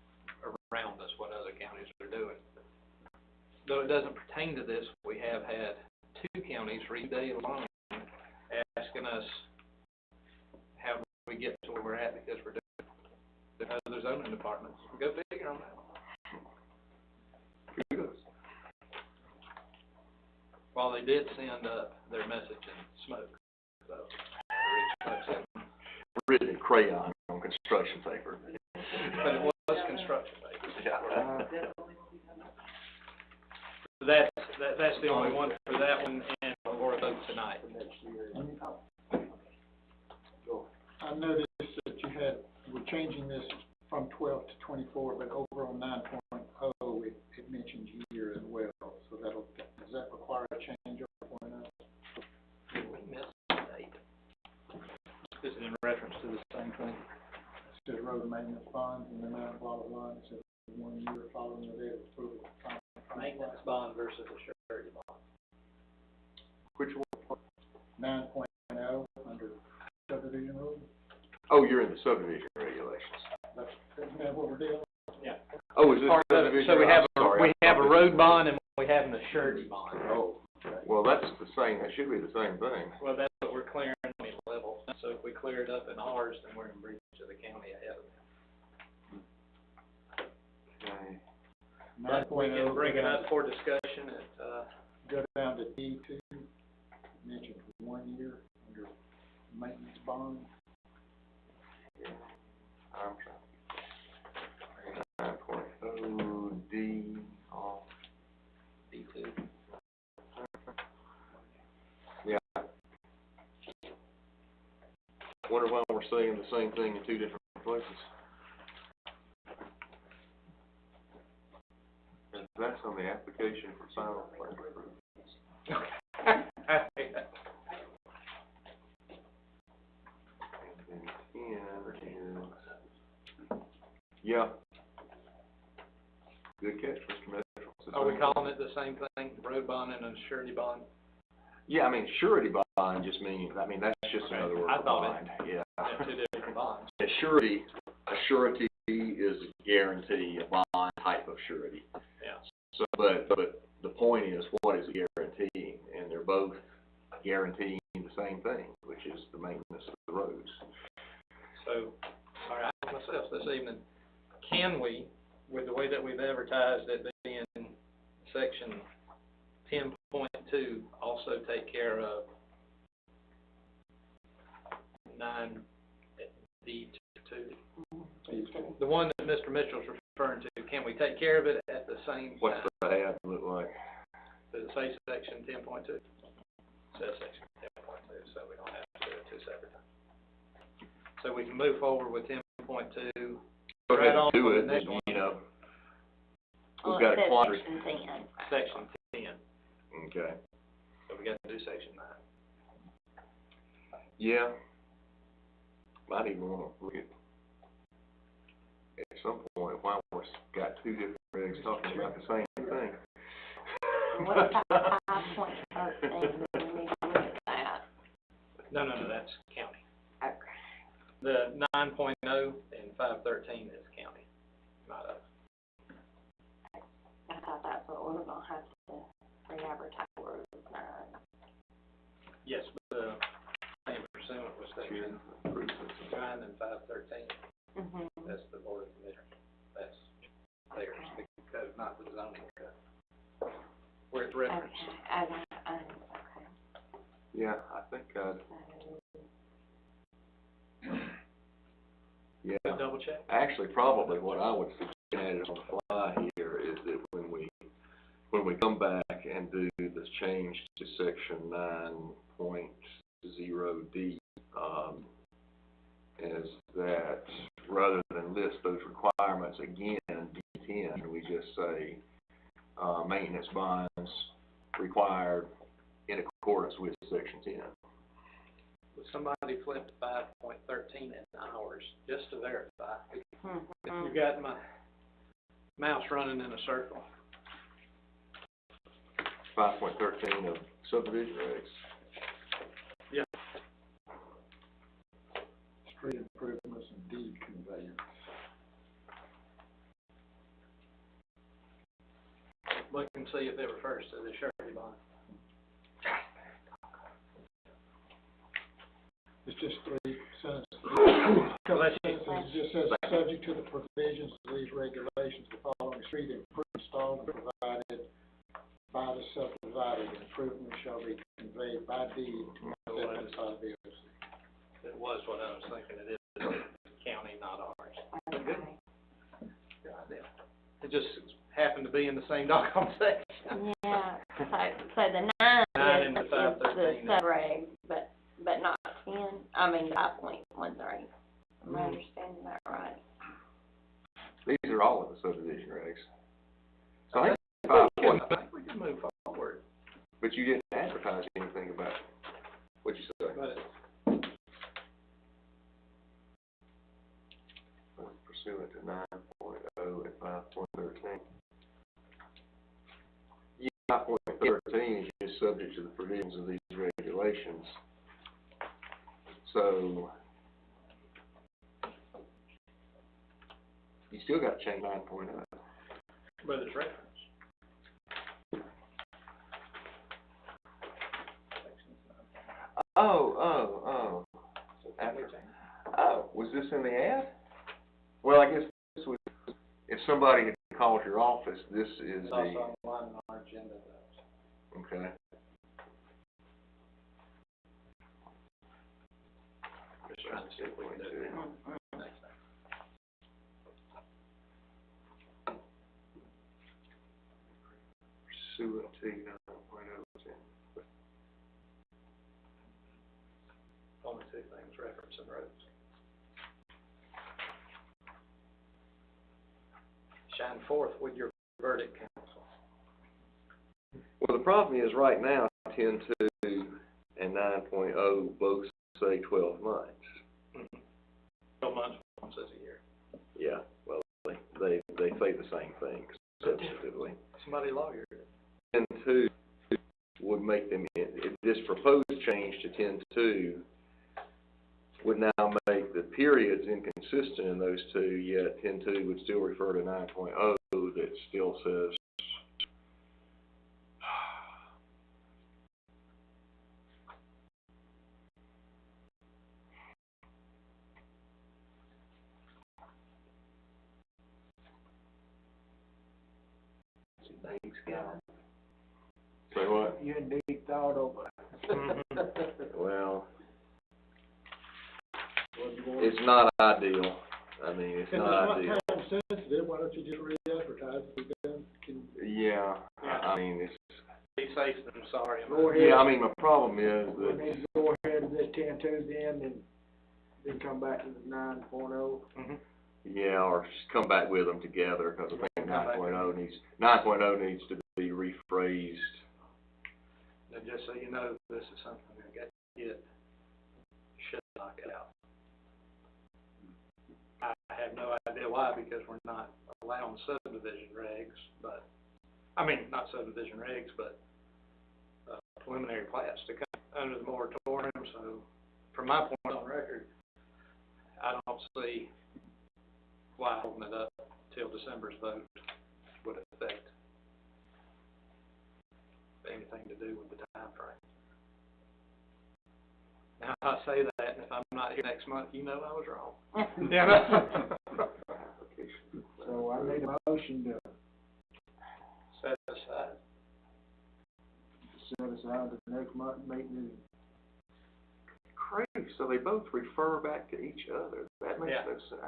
around us, what other counties are doing. Though it doesn't pertain to this, we have had 2 counties read day alone asking us how do we get to where we're at because we're doing other zoning departments. Go figure on that. Kudos. While they did send up their message in smoke, so I reached out to them. Written in crayon on construction paper. But it was construction paper. Yeah. That's the only one for that one, and for a vote tonight. I noticed that we're changing this from 12 to 24, but over on 9.0, it mentions year as well, so does that require a change over 4.0? Did we miss the date? This is in reference to the same thing. It says road maintenance bonds, and then blah, blah, blah, it says 1 year following the date of approval. Maintenance bond versus a surety bond. Which one? 9.0 under subdivision rules. Oh, you're in the subdivision regulations. Isn't that what we're doing? Yeah. Oh, is it Part of it. subdivision? So we have I'm sorry, we I have thought a this road was- bond and we have a surety bond. Oh, well, that's the same, that should be the same thing. Well, that's what we're clearing on the level. So if we clear it up in ours, then we're in breach of the county ahead of them. Okay. But we can bring it up for discussion at, Go down to D2, mentioned 1 year under maintenance bond. I'm trying. 9.0 D off. D2. Yeah. Wonder why we're saying the same thing in 2 different places. And that's on the application for final plan approval. And then 10 is, yeah. Good catch, Mr. Mitchell. It's the Are we same calling it the same thing, road bond and a surety bond? Yeah, I mean, surety bond just means, I mean, that's just Okay. another word I for thought bond, yeah. Yeah, 2 different bonds. A surety is a guarantee, a bond type of surety. Yeah. So, but the point is, what is it guaranteeing? And they're both guaranteeing the same thing, which is the maintenance of the roads. So, all right, I asked myself this evening, can we, with the way that we've advertised it being section 10.2, also take care of 9D2? The one that Mr. Mitchell's referring to, can we take care of it at the same time? What's the ad look like? Does it say section 10.2? It says section 10.2, so we don't have to do it 2 separate times. So we can move forward with 10.2. Go ahead Right on and do to the it, next and, one. you know, Well, we've got it a says quandary. section 10. Section 10, Okay, so we got to do section 9. yeah. Might even wanna look at some point, why we've got 2 different regs talking about the same thing. What about 5.13? We need to look at that. No, that's county. Okay. The 9.0 and 513 is county, not us. I thought that's what we were gonna have to re-advertise for 9. Yes, but the same pursuant was section 9 and 513. Mm-hmm. That's the board of commissioners. That's theirs. Yeah, I think, yeah. Double check. Actually, probably what I would suggest on the fly here is that when we come back and do this change to section 9.0D, is that rather than list those requirements again in D10, we just say, maintenance bonds required in accordance with section 10. Somebody flipped 5.13 in hours, just to verify. Mm-hmm. You got my mouse running in a circle. 5.13 of subdivision regs. Yeah. Street improvements and deed conveyance. Look and see if it refers to the surety bond. It's just 3 sentences. Let's It just says, subject to the provisions of these regulations, the following street improvements installed and provided by the subdivided improvement shall be conveyed by deed to identified VOC. It was what I was thinking. It is county, not ours. Okay. Good idea. It just happened to be in the same doggone section. Yeah, so the 9 9 is and the the 5.13. sub-reg, but not 10, I mean 5.13. Am I understanding that right? These are all of the subdivision regs. So I think I think we can move forward. but you didn't advertise anything about what you said. But Pursuant to 9.0 and 5.13. Yeah, 5.13 is just subject to the provisions of these regulations. So, you still got to change 9.0. but it's reference. Oh. Was this in the ad? Well, I guess this was, if somebody had called your office, this is It's the, also online on our agenda, though. okay. Just trying to see if we can do it next time. Pursuant to 9.0. Only 2 things, reference and roads. Shine forth with your verdict, counsel. Well, the problem is right now, 10.2 and 9.0 both say 12 months. 12 months, one says a year. Yeah, well, they say the same thing substantively. Somebody lawyer. 10.2 would make them, this proposed change to 10.2 would now make the periods inconsistent in those two, yet 10.2 would still refer to 9.0 that still says Thanks, God. say what? You indeed thought over it. Well, What do you want? it's not ideal. I mean, it's not ideal. It's not time sensitive, why don't you just re-advertise it, Yeah, I mean, it's, Be safe than sorry. Go ahead. yeah, I mean, my problem is We that, need to go ahead with this 10.2 then come back to the 9.0. Mm-hmm. yeah, or just come back with them together, because I think 9.0 needs to be rephrased. And just so you know, this is something that got you should knock it out. I have no idea why, because we're not allowing subdivision regs, but, I mean, not subdivision regs, but, preliminary plats to come under the moratorium, so, from my point on record, I don't see why holding it up till December's vote would affect anything to do with the time frame. Now, I say that, and if I'm not here next month, you know I was wrong. Yeah. So I need a motion to Set aside. set aside the next month meeting crazy, so they both refer back to each other, that makes Yeah. no sense.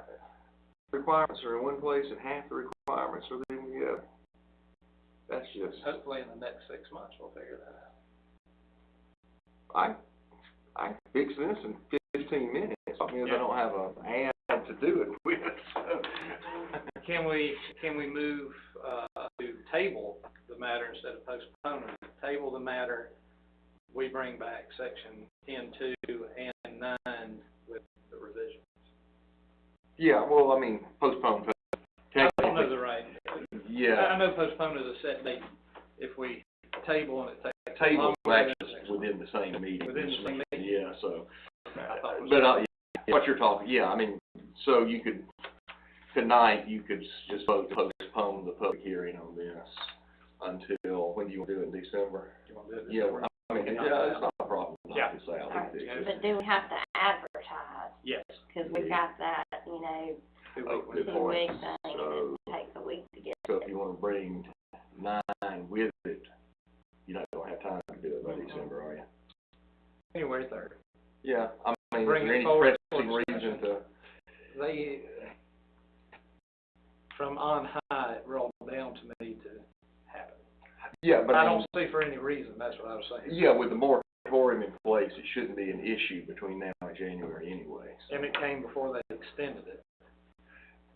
Requirements are in one place and half the requirements are in the other. That's just, Hopefully in the next 6 months, we'll figure that out. I can fix this in 15 minutes, I mean, I don't have an ad to do it with, so. Can we move, to table the matter instead of postponing it? Table the matter, we bring back section 10.2 and 9 with the revisions. Yeah, well, I mean, postpone, I don't know the right. yeah. I know postpone is a set date. If we table and it takes. Table longer, actually within the same meeting. Within the same meeting? Yeah, so, I thought it was- but, what you're talking, yeah, I mean, so you could, tonight, you could just vote to postpone the public hearing on this until, when do you want to do it, in December? You want to do it? Yeah, I mean, yeah, it's not a problem, Yeah. knock this out. Alright, It's just- but do we have to advertise? Yes. Cause we got that, 2 Oh, week good window. 2 week point. thing, and So- it takes a week to get So if you wanna bring 9 with it, you're not gonna have time to do it by December, are you? January 3rd. Yeah, I mean, is Bring there it any forward pressing for reason discussion. to, They, from on high, it rolled down to me to happen. yeah, but I I mean, don't see for any reason, that's what I was saying. yeah, with the moratorium in place, it shouldn't be an issue between now and January anyway. So. And it came before they extended it.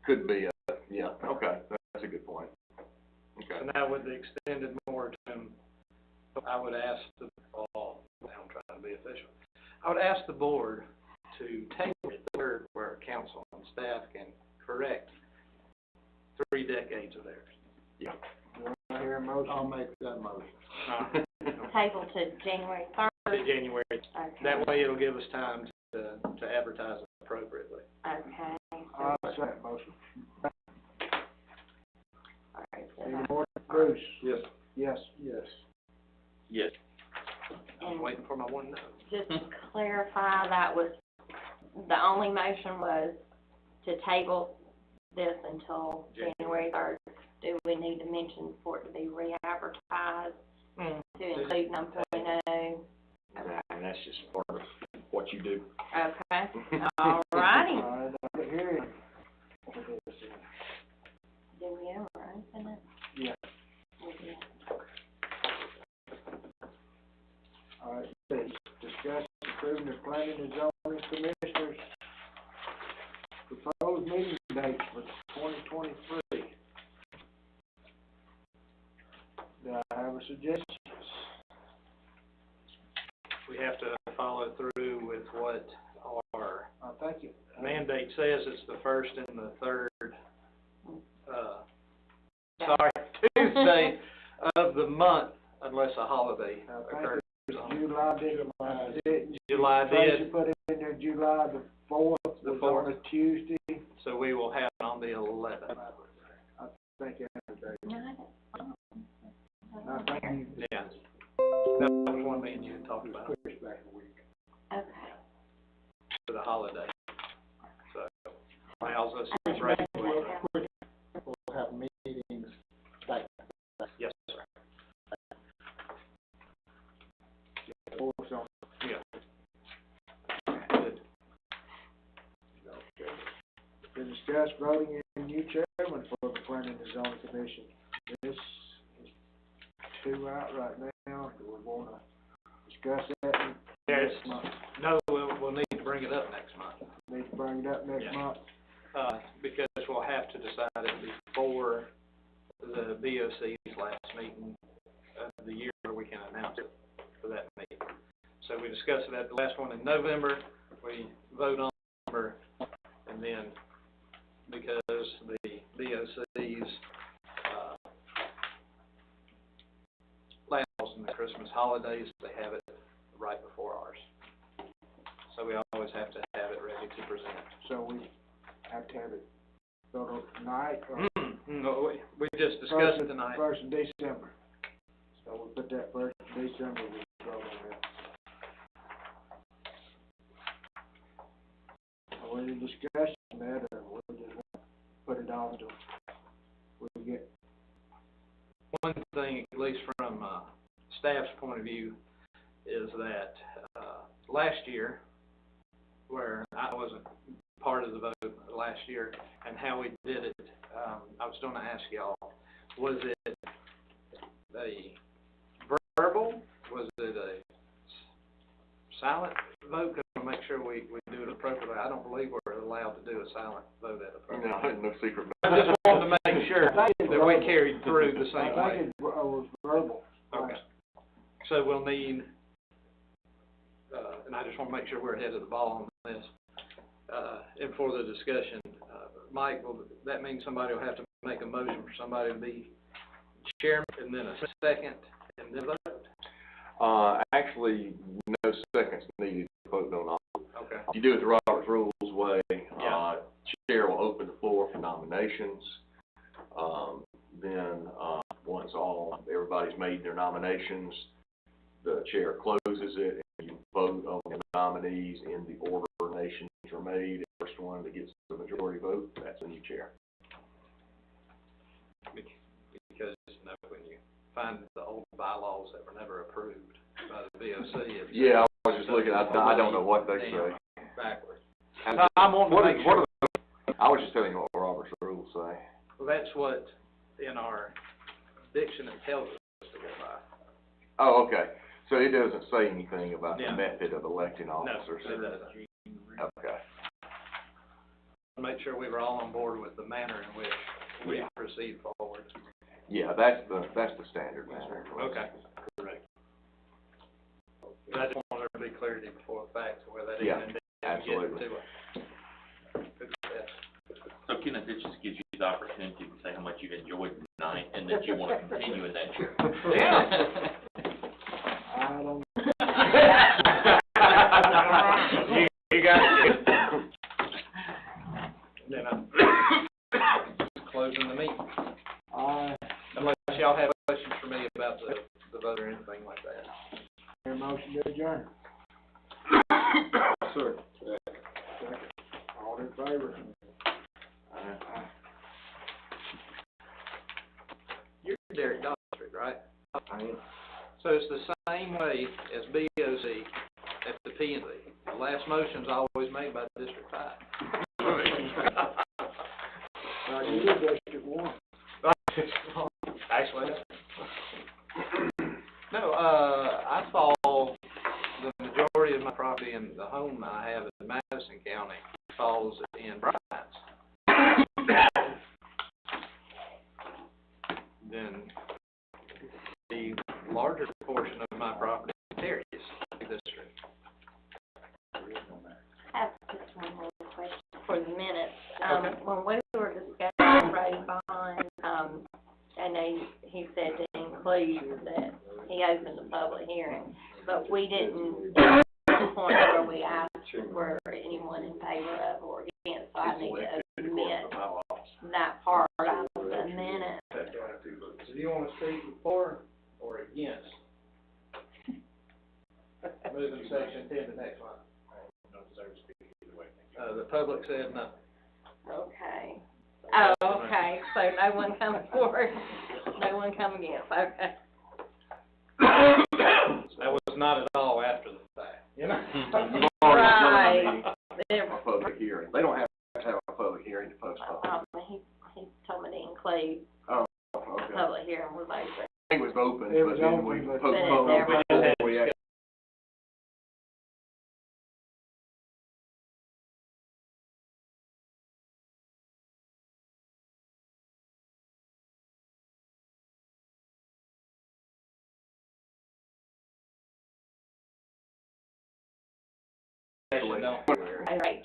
Could be, yeah, okay, that's a good point. Okay. So now with the extended moratorium, I would ask the, now I'm trying to be official. I would ask the board to take it third where council and staff can correct 3 decades of theirs. Yeah. I hear a motion. I'll make that motion. table to January To 3rd. January, Okay. that way it'll give us time to advertise it appropriately. Okay. I'll second that motion. Alright, so Any that- more, Bruce? Yes. Yes. Yes. Yes. I'm and waiting for my one note. just to clarify, that was, the only motion was to table this until January 3rd. Do we need to mention for it to be re-advertised to include 9.0? And that's just part of what you do. Okay, all righty. All right, I hear you. Do we ever open it? Yeah. We did. All right, please, discuss approving the planning and zoning commissioners' proposed meeting dates for 2023. Do I have a suggestion? We have to follow through with what our Thank you. mandate says. It's the first and the third, Tuesday of the month, unless a holiday occurs. July didn't. July Tracy did, put it in there, July the 4th, The was 4th. on a Tuesday. so we will have it on the 11th. I think that's the day. No, I don't. I think you Yeah. That was one me and you had talked about Push back a week. Okay. for the holiday. So, allows us I to break. We'll have meetings back. Yes, sir. force on. Yeah. Good. To discuss voting in new chairman for the planning and zoning commission. This is 2 out right now. Do we wanna discuss that Yes. next month? No, we'll need to bring it up next month. Need to bring it up next Yeah. month? Because we'll have to decide it before the BOC's last meeting of the year where we can announce it for that meeting. So we discussed it at the last one in November, we vote on November, and then because the BOC's, lands and the Christmas holidays, they have it right before ours. So we always have to have it ready to present. So we have to have it voted on tonight or? No, we just discussed it tonight. First of December. So we'll put that first of December, we'll vote on that. Are we discussing that, or we'll just put it on till we get? One thing, at least from, staff's point of view, is that, last year, where I wasn't part of the vote last year, and how we did it, I was gonna ask y'all, was it a verbal, was it a silent vote? Gonna make sure we do it appropriately. I don't believe we're allowed to do a silent vote at a program. No secret. I just wanted to make sure that we carried through the same I way. think it was verbal. Okay. So we'll need, and I just wanna make sure we're ahead of the ball on this. And for the discussion, Mike, will that mean somebody will have to make a motion for somebody to be chairman, and then a second, and then vote? Actually, no seconds needed to vote on all. Okay. If you do it the Robert's Rules way, chair will open the floor for nominations. Then, once everybody's made their nominations, the chair closes it, and you vote on the nominees in the order nominations are made. The first one that gets the majority vote, that's the new chair. Because, when you find the old bylaws that were never approved by the VOC, it's... Yeah, I was just looking, I don't know what they say. Backwards. And So I'm wanting to make sure... I was just telling you what Robert's Rules say. Well, that's what in our diction it tells us to go by. Oh, okay. So it doesn't say anything about the Yeah. method of electing officers? No, it doesn't. Okay. Make sure we were all on board with the manner in which we proceed forward. Yeah, that's the standard manner. Okay. Correct. But I just wanted there to be clarity before the fact, where that Yeah, even didn't absolutely. get to it. Good stuff. So Kenneth, this just gives you the opportunity to say how much you've enjoyed tonight and that you want to continue in that chair. Yeah. I don't. You got it. Then I'm closing the meeting. Unless y'all have questions for me about the vote or anything like that. Your motion to adjourn. Sir. Second. All in favor? You're Derek Daughtry, right? I am. So it's the same way as BOC at the P&Z. The last motion's always made by District 5. You did District 1. Actually, no, I saw the majority of my property and the home I have in Madison County falls in Bryant's. Then the larger portion of my property in Terry's district. I have just one more question for the minutes. Okay. When we were discussing Ray Bond, I know he said to include that he opened the public hearing, but we didn't get to the point where we asked for anyone in favor of or against, so I need to admit that part of the minute. Do you want to speak for or against moving section 10 to next month? The public said no. Okay. Oh, okay, so no one come forward, no one come against, okay. That was not at all after the fact, you know? Right. A public hearing. They don't have to have a public hearing to postpone. He told me to include Oh, okay. public hearing was open. It was open, It but was then we open, but- postponed But it never- before we actually Don't. All right.